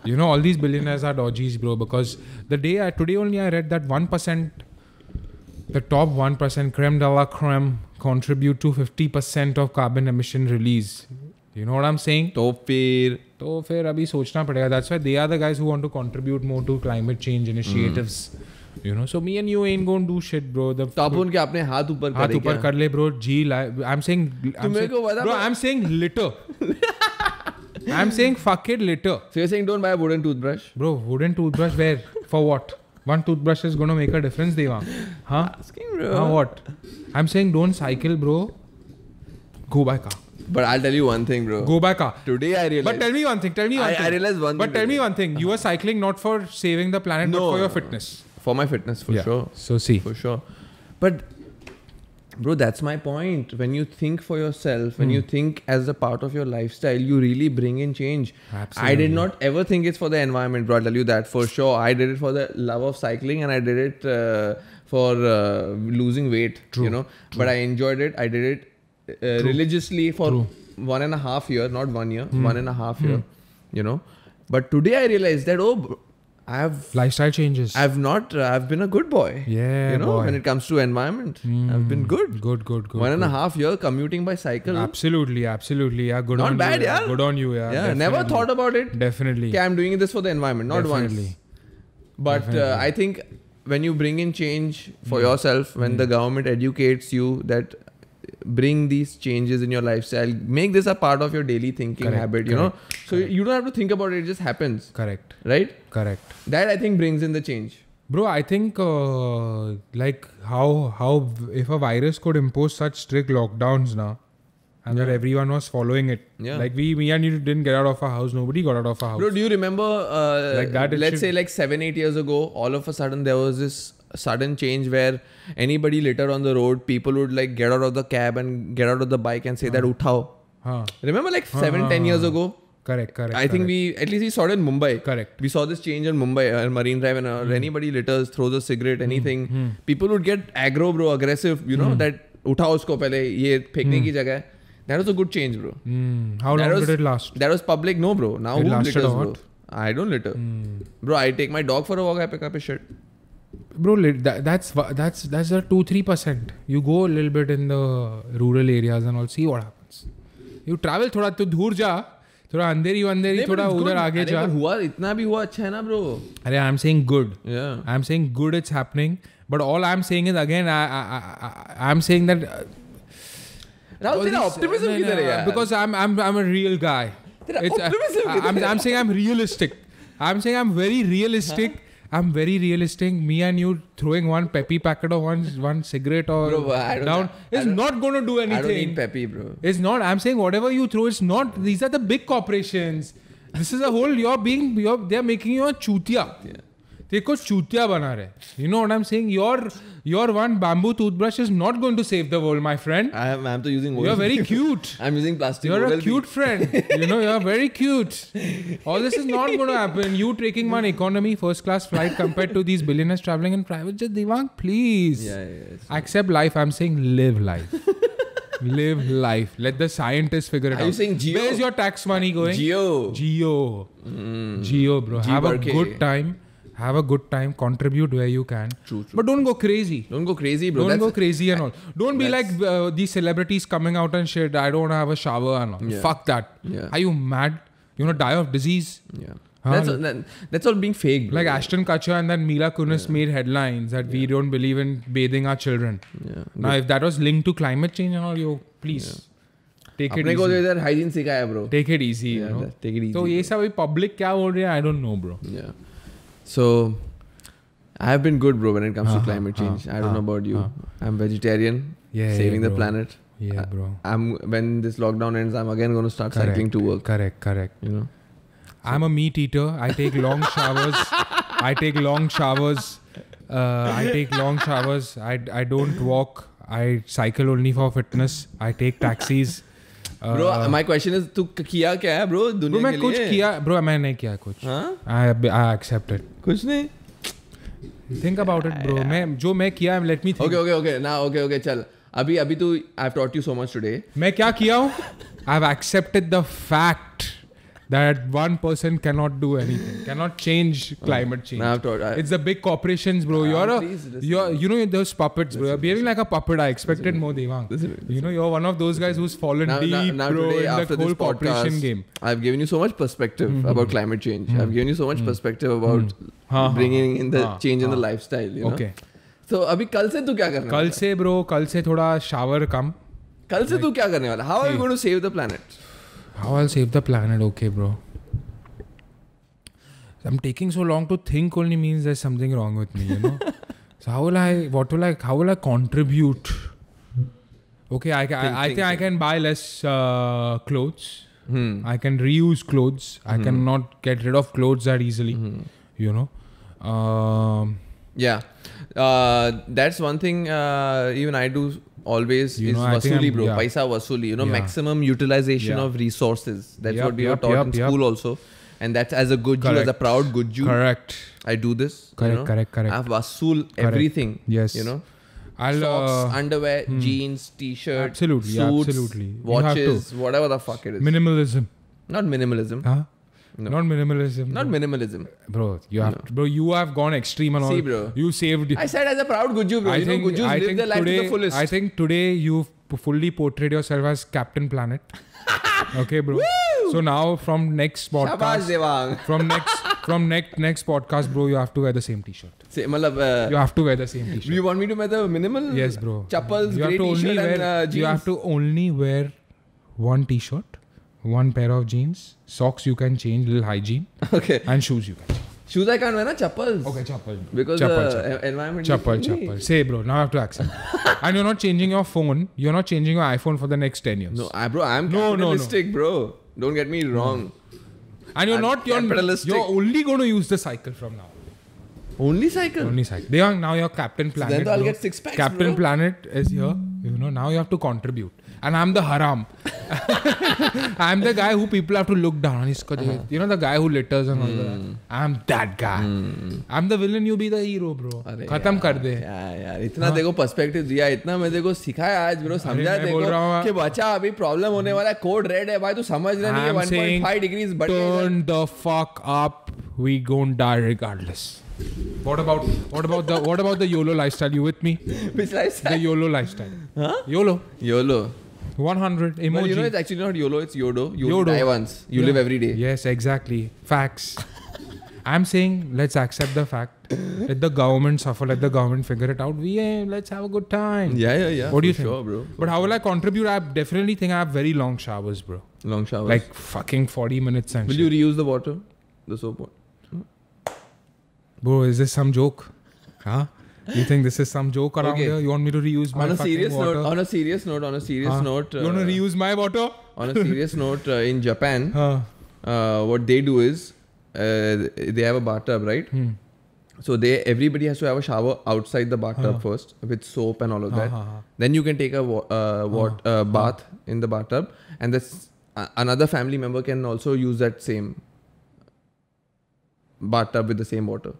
S2: You know, all these billionaires are dodgies, bro. Because today only I read that 1%, the top 1%, creme de la creme, contribute to 50% of carbon emission release. You know what I'm saying?
S1: तो
S2: फिर अभी सोचना पड़ेगा. That's why they are the guys who want to contribute more to climate change initiatives. You know, so me and you ain't going to do shit, bro.
S1: तो आप उनके अपने हाथ ऊपर
S2: कर ले, bro. I'm saying litter. I'm saying fuck it, litter.
S1: So you're saying don't buy a wooden toothbrush?
S2: Bro, wooden toothbrush where? For what? One toothbrush is going to make a difference, Devang. Huh?
S1: Asking, bro.
S2: What? I'm saying don't cycle, bro. Go by car.
S1: But I'll tell you one thing, bro.
S2: Go by car.
S1: Today I realized.
S2: But tell me one thing.
S1: I realized one thing.
S2: But tell me one thing. You are cycling not for saving the planet, but for your fitness.
S1: For my fitness, for sure.
S2: So see.
S1: For sure. But, bro, that's my point. When you think for yourself, when you think as a part of your lifestyle, you really bring in change.
S2: Absolutely.
S1: I did not ever think it's for the environment, bro. I'll tell you that for sure. I did it for the love of cycling and I did it for losing weight, you know. But I enjoyed it. I did it religiously for 1.5 years, not 1 year, 1.5 year, you know. But today I realized that,
S2: lifestyle changes.
S1: I've been a good boy.
S2: Yeah,
S1: you know,
S2: boy.
S1: when it comes to environment, I've been good.
S2: Good.
S1: 1.5 year commuting by cycle.
S2: Absolutely. Yeah, good
S1: not
S2: on
S1: bad,
S2: you.
S1: Yeah.
S2: Good on you, yeah.
S1: Yeah, never thought about it.
S2: Definitely.
S1: Okay, I'm doing this for the environment, not once. But I think when you bring in change for yourself, when the government educates you that bring these changes in your lifestyle, make this a part of your daily thinking habit, you know. So you don't have to think about it, it just happens.
S2: Correct.
S1: Right?
S2: Correct.
S1: That I think brings in the change.
S2: Bro, I think like how if a virus could impose such strict lockdowns now and that everyone was following it.
S1: Yeah.
S2: Like me and you didn't get out of our house. Nobody got out of our house.
S1: Bro, do you remember
S2: like that
S1: let's say like 7-8 years ago, all of a sudden there was this sudden change where anybody litter on the road, people would like get out of the cab and get out of the bike and say that uthao. Remember like 7-10 years ago?
S2: Correct.
S1: I think we saw it in Mumbai.
S2: Correct.
S1: We saw this change in Mumbai, Marine Drive, and anybody litters, throws a cigarette, anything. People would get aggro, bro, aggressive, you know, that uthao usko pehle, ye feekne ki jagah hai. That was a good change, bro.
S2: How long did it last?
S1: That was public, no, bro. Now
S2: it
S1: who
S2: lasted
S1: litters, bro? I don't litter. Bro, I take my dog for a walk, I pick up his shit.
S2: Bro, that's the 2-3%. You go a little bit in the rural areas and all, see what happens. You travel थोड़ा तो दूर जा, थोड़ा अंधेरी थोड़ा उधर आगे जा.
S1: हुआ इतना भी हुआ अच्छा है ना, bro.
S2: अरे, I'm saying good.
S1: Yeah.
S2: I'm saying good. It's happening. But all I'm saying is again, I'm saying that.
S1: Rahul, तेरा optimism किधर है यार?
S2: Because I'm a real guy. I'm saying I'm realistic. I'm saying I'm very realistic. I'm very realistic. Me and you throwing one peppy packet or one cigarette or down is not going to do anything.
S1: I don't need peppy, bro.
S2: It's not. I'm saying whatever you throw, it's not. These are the big corporations. This is a whole. They're making you a chutia. Yeah. देखो चूतिया बना रहे. You know what I'm saying? Your one bamboo toothbrush is not going to save the world, my friend.
S1: I'm using.
S2: You're very cute.
S1: I'm using plastic.
S2: You're a cute friend. You know, you're very cute. All this is not going to happen. You taking one economy first class flight compared to these billionaires traveling in private jet. Devang, please.
S1: Yeah.
S2: Accept life. I'm saying live life. Live life. Let the scientists figure it out.
S1: Are you saying Geo?
S2: Where's your tax money going?
S1: Geo,
S2: bro. Have a good time. Have a good time. Contribute where you can.
S1: True.
S2: But don't go crazy.
S1: Don't go crazy, bro.
S2: Don't go crazy and all. Don't be like these celebrities coming out and shit. I don't want to have a shower and all.
S1: Yeah.
S2: Fuck that.
S1: Yeah.
S2: Are you mad? You want to die of disease?
S1: Yeah.
S2: Huh?
S1: That's all being fake, bro.
S2: Like Ashton Kutcher and then Mila Kunis made headlines that we don't believe in bathing our children.
S1: Yeah.
S2: Now, if that was linked to climate change and all, please. Take it
S1: easy. को इधर hygiene सिखाया, bro.
S2: Take it easy, you know.
S1: Take it easy.
S2: So ये सब public क्या बोल रहे हैं? I don't know, bro.
S1: Yeah. So I have been good, bro, when it comes to climate change. I don't know about you. I'm vegetarian.
S2: Yeah,
S1: saving the
S2: bro.
S1: planet.
S2: Yeah, bro.
S1: When this lockdown ends, I'm again going to start cycling to work.
S2: Correct.
S1: You know.
S2: I'm a meat eater. I take long showers. I take long showers. I don't walk. I cycle only for fitness. I take taxis.
S1: Bro, my question is, तू किया क्या है bro दुनिया
S2: Bro, मैं
S1: के
S2: कुछ
S1: लिए?
S2: किया. Bro, मैं नहीं किया कुछ.
S1: हाँ?
S2: I accept it.
S1: कुछ नहीं.
S2: Think about it, bro. जो मैं किया, let me think.
S1: Okay. Now, okay. चल. अभी तू I've taught you so much today.
S2: मैं क्या किया हूँ? I've accepted the fact that one person cannot do anything, cannot change climate change.
S1: Now I've taught.
S2: It's the big corporations, bro.
S1: please listen.
S2: You know those puppets, bro. You're behaving like a puppet. I expected more, Devang. You know, you're one of those guys who's fallen deep,
S1: now
S2: bro,
S1: today,
S2: in
S1: after
S2: the whole
S1: this
S2: corporation
S1: podcast,
S2: game.
S1: I've given you so much perspective about climate change. I've given you so much perspective about bringing in the change in the lifestyle. You know?
S2: Okay.
S1: So अभी कल से तू क्या करने वाला?
S2: कल से थोड़ा shower कम.
S1: कल से तू क्या करने वाला? How are you going to save the planet?
S2: How I'll save the planet? Okay, bro. I'm taking so long to think only means there's something wrong with me, you know. So how will I contribute? Okay, I think I can buy less clothes. I can reuse clothes. I cannot get rid of clothes that easily, you know.
S1: Yeah, that's one thing. Even I do always
S2: You
S1: is
S2: know, I think
S1: vasuli,
S2: I'm-
S1: bro.
S2: yeah.
S1: Paisa vasuli. You know,
S2: Yeah.
S1: maximum utilization
S2: Yeah.
S1: of resources. That's
S2: Yep,
S1: what we were
S2: yep,
S1: taught
S2: yep,
S1: in
S2: yep.
S1: school also. And that's as a good Jew, as a
S2: Correct.
S1: proud good Jew.
S2: Correct.
S1: I do this.
S2: Correct,
S1: you know?
S2: correct.
S1: I have vasul everything.
S2: Yes.
S1: You know,
S2: I'll
S1: socks, underwear, jeans, t-shirt,
S2: Absolutely,
S1: suits,
S2: absolutely. You have
S1: watches, whatever the fuck it is.
S2: minimalism.
S1: Not minimalism.
S2: Huh?
S1: No.
S2: Not minimalism.
S1: Not minimalism.
S2: bro. You have gone extreme and all.
S1: See, bro.
S2: You saved.
S1: I said as a proud good Jew, bro.
S2: I think
S1: Good Jews live their life to the fullest.
S2: I think today you've fully portrayed yourself as Captain Planet. Okay, bro. So now from next
S1: Shabash,
S2: podcast,
S1: Devang.
S2: from next podcast, bro, you have to wear the same T-shirt.
S1: Say, malab,
S2: You have to wear the same
S1: do
S2: T-shirt.
S1: you want me to wear the minimal?
S2: Yes, bro.
S1: Chappals,
S2: You have
S1: grey
S2: to only
S1: t-shirt
S2: wear.
S1: and jeans.
S2: You have to only wear one T-shirt, one pair of jeans, socks you can change, little hygiene,
S1: Okay.
S2: and shoes you can change.
S1: Shoes I can't wear, na? Chappals.
S2: Okay, chappal.
S1: Because
S2: Chappal.
S1: environment.
S2: Chappal. Say, bro, now I have to accept. And you're not changing your phone. You're not changing your iPhone for the next 10 years.
S1: No, bro, I'm
S2: No.
S1: capitalistic, bro. Don't get me wrong.
S2: And you're
S1: I'm
S2: not.
S1: capitalistic.
S2: You're only going to use the cycle from now.
S1: Only cycle.
S2: Only cycle. Devang, now you're Captain Planet.
S1: then I'll
S2: bro.
S1: get 6 packs,
S2: Captain
S1: bro.
S2: Planet is here. You know, now you have to contribute. And I'm the haram. I'm the guy who people have to look down on. You know the guy who litters and all that. I'm that guy. I'm the villain, you be the hero, bro.
S1: अरे
S2: खत्म कर दे.
S1: यार इतना देखो perspective दिया, इतना मैं देखो सिखाया आज ब्रो, समझा
S2: मैं बोल रहा हूँ,
S1: देखो कि बच्चा अभी प्रॉब्लम होने वाला है, कोड रेड है भाई, तू समझ रहा नहीं
S2: I'm
S1: है,
S2: saying
S1: 1.5 degrees बढ़ गया.
S2: turn the fuck up. We gon' die regardless. What about the YOLO lifestyle? You with me?
S1: Which
S2: The
S1: lifestyle?
S2: YOLO lifestyle.
S1: Huh?
S2: YOLO.
S1: YOLO.
S2: 100 emoji.
S1: Well, you know it's actually not YOLO, it's YODO. You
S2: YODO.
S1: die once. You
S2: Yeah.
S1: live every day.
S2: Yes, exactly. Facts. I'm saying let's accept the fact. Let the government suffer. Let the government figure it out. Let's have a good time.
S1: Yeah.
S2: What do you
S1: for
S2: think?
S1: Sure, bro.
S2: But how will I contribute? I definitely think I have very long showers, bro.
S1: Long showers.
S2: Like fucking 40 minutes and
S1: will
S2: shit.
S1: you reuse the water? The soap water?
S2: Bro, is this some joke? Huh? You think this is some joke around
S1: Okay.
S2: here? You want me to reuse my
S1: On a
S2: fucking
S1: serious
S2: water?
S1: note, on a serious note,
S2: You want to reuse my water?
S1: on a serious note, in Japan,
S2: Huh.
S1: what they do is they have a bathtub, right? So everybody has to have a shower outside the bathtub first with soap and all of that. Then you can take a bath in the bathtub, and another family member can also use that same bathtub with the same water.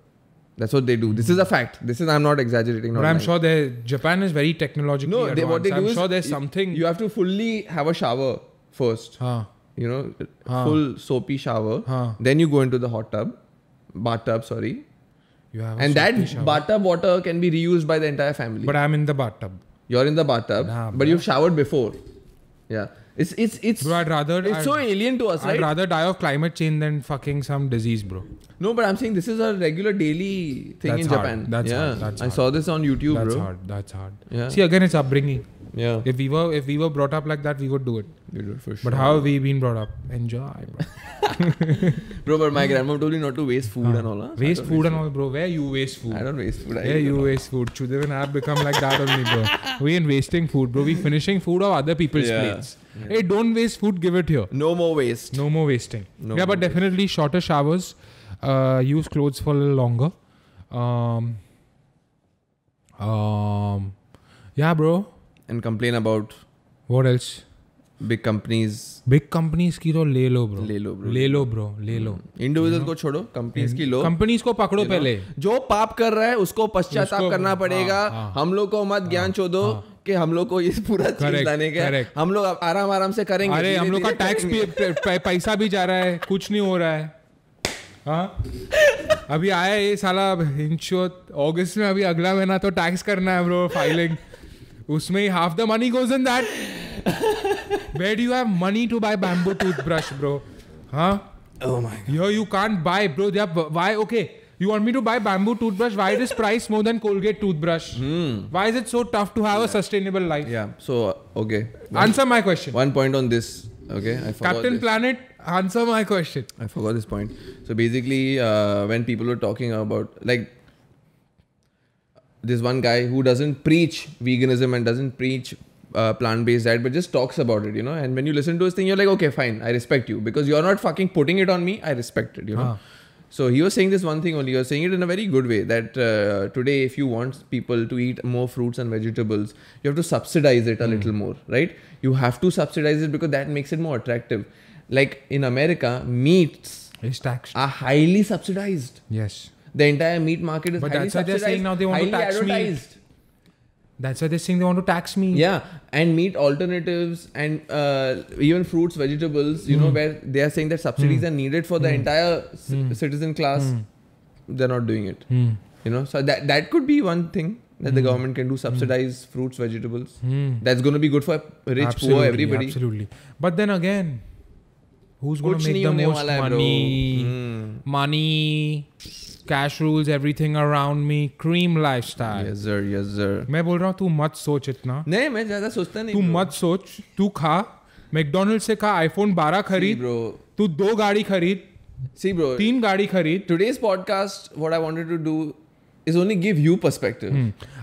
S1: That's what they do. This is a fact. I'm not exaggerating.
S2: But
S1: not
S2: I'm
S1: lying.
S2: sure Japan is very technologically
S1: No,
S2: advanced.
S1: what they do
S2: I'm
S1: is
S2: sure there's something.
S1: You have to fully have a shower first.
S2: Huh.
S1: You know, full soapy shower.
S2: Huh.
S1: Then you go into the bathtub, sorry.
S2: You have a
S1: And that
S2: soapy shower.
S1: bathtub water can be reused by the entire family.
S2: But I'm in the bathtub.
S1: You're in the bathtub,
S2: Nah,
S1: but
S2: bro.
S1: you've showered before. Yeah. It's
S2: Bro, I'd
S1: so alien to us,
S2: I'd
S1: right?
S2: rather die of climate change than fucking some disease, bro.
S1: No, but I'm saying this is a regular daily thing
S2: That's
S1: in
S2: hard.
S1: Japan.
S2: That's
S1: yeah.
S2: hard. That's
S1: I
S2: hard.
S1: saw this on YouTube,
S2: That's
S1: bro.
S2: hard. That's hard.
S1: Yeah.
S2: See, again, it's upbringing.
S1: Yeah.
S2: If we were brought up like that, we would do it.
S1: You do it for sure.
S2: But how have we been brought up? Enjoy, bro.
S1: Bro, but my grandma told me not to waste food and all. Huh?
S2: Waste food and all, bro. Where you waste food?
S1: I don't waste food.
S2: Where you waste food? Chudev and I have become like that only, bro. We ain't wasting food, bro. We finishing food of other people's plates.
S1: Yeah.
S2: Hey, don't waste food. Give it here.
S1: No more waste.
S2: No more wasting.
S1: No
S2: yeah,
S1: more
S2: but definitely shorter showers. Use clothes for a little longer. Yeah, bro.
S1: And complain about
S2: What else?
S1: big companies.
S2: Big companies की तो ले लो bro.
S1: ले लो bro.
S2: ले लो bro. ले लो.
S1: Individual को छोड़ो, companies की लो.
S2: Companies को पकड़ो पहले.
S1: जो पाप कर रहा है उसको पश्चाताप करना पड़ेगा. हम लोग को मत ज्ञान चोदो कि हम लोग को ये पूरा चीज लाने का. हम लोग आराम से करेंगे.
S2: अरे हम लोग का टैक्स पैसा भी जा रहा है, कुछ नहीं हो रहा है. हाँ अभी आया ये साला अगस्त में, अभी अगला महीना तो टैक्स करना है ब्रो, फाइलिंग. उसमें half the money goes in that. Where do you have money to buy bamboo toothbrush, bro? Huh?
S1: Oh my god.
S2: Here you can't buy, bro. Why? Okay. You want me to buy bamboo toothbrush? Why is price more than Colgate toothbrush? Why is it so tough to have a sustainable life?
S1: Yeah. So okay.
S2: Answer my question.
S1: One point on this. Okay. I forgot
S2: Captain
S1: this.
S2: Planet, answer my question.
S1: I forgot this point. So basically, when people were talking about like this one guy who doesn't preach veganism and doesn't preach plant-based diet, but just talks about it, you know. And when you listen to his thing, you're like, okay, fine, I respect you because you're not fucking putting it on me. I respect it, you know. So he was saying this one thing only. He was saying it in a very good way that today, if you want people to eat more fruits and vegetables, you have to subsidize it a little more, right? You have to subsidize it because that makes it more attractive. Like in America, meats
S2: It's taxed.
S1: are highly subsidized.
S2: Yes.
S1: The entire meat market is
S2: But
S1: highly
S2: that's why they're
S1: subsidized,
S2: saying now they want to
S1: highly
S2: tax me.
S1: advertised.
S2: That's why they're saying they want to tax me.
S1: Yeah, and meat alternatives and even fruits, vegetables, you know, where they are saying that subsidies are needed for the entire citizen class, they're not doing it. You know, so that could be one thing that the government can do, subsidize fruits, vegetables. That's going to be good for rich, poor, everybody.
S2: Absolutely. But then again, who's going
S1: कुछ
S2: to make
S1: नहीं
S2: the
S1: होने
S2: most
S1: वाला है, bro.
S2: money? Money, cash rules everything around me, cream lifestyle.
S1: Yes sir, yes sir.
S2: मैं बोल रहा हूँ तू मत सोच इतना.
S1: नहीं, मैं ज्यादा सोचता नहीं.
S2: तू
S1: bro.
S2: मत सोच. तू खा. मैकडोनल्ड से खा. आईफोन 12
S1: See,
S2: खरीद.
S1: bro.
S2: तू 2 गाड़ी खरीद.
S1: See, bro.
S2: 3 गाड़ी खरीद.
S1: Today's podcast, what I wanted to do is only give you perspective.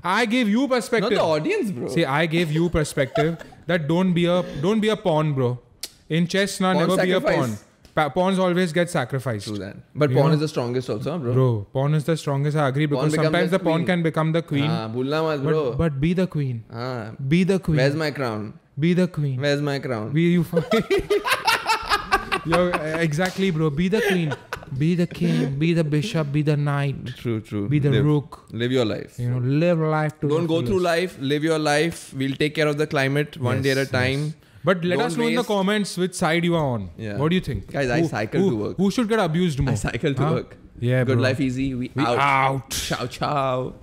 S2: I gave you perspective.
S1: Not the audience, bro.
S2: See, I gave you perspective that don't be a pawn, bro. In chess,
S1: Pawn
S2: never be a
S1: sacrifice.
S2: pawn. Pawns always get sacrificed.
S1: True that. But
S2: You
S1: pawn
S2: know?
S1: is the strongest also, huh, bro.
S2: Bro, pawn is the strongest. I agree because
S1: becomes
S2: sometimes
S1: the
S2: the pawn
S1: queen.
S2: can become the queen.
S1: हाँ, भूलना मत, bro.
S2: But be the queen.
S1: हाँ.
S2: Be the queen.
S1: Where's my crown?
S2: Be the queen.
S1: Where's my crown?
S2: Be you. Yo, exactly, bro. Be the queen. Be the king. Be the bishop. Be the knight.
S1: True, true.
S2: Be the
S1: live,
S2: rook.
S1: Live your life.
S2: You know, live life to
S1: Don't
S2: the
S1: go through
S2: fullest.
S1: life. Live your life. We'll take care of the climate one day at a time.
S2: Yes. But let
S1: Don't
S2: us know in the
S1: waste-
S2: comments which side you are on.
S1: Yeah.
S2: What do you think?
S1: Guys, I cycle to work.
S2: Who should get abused more?
S1: I cycle to
S2: Huh?
S1: work.
S2: Yeah,
S1: Good
S2: bro.
S1: life easy. We
S2: We
S1: out.
S2: out.
S1: Ciao, ciao.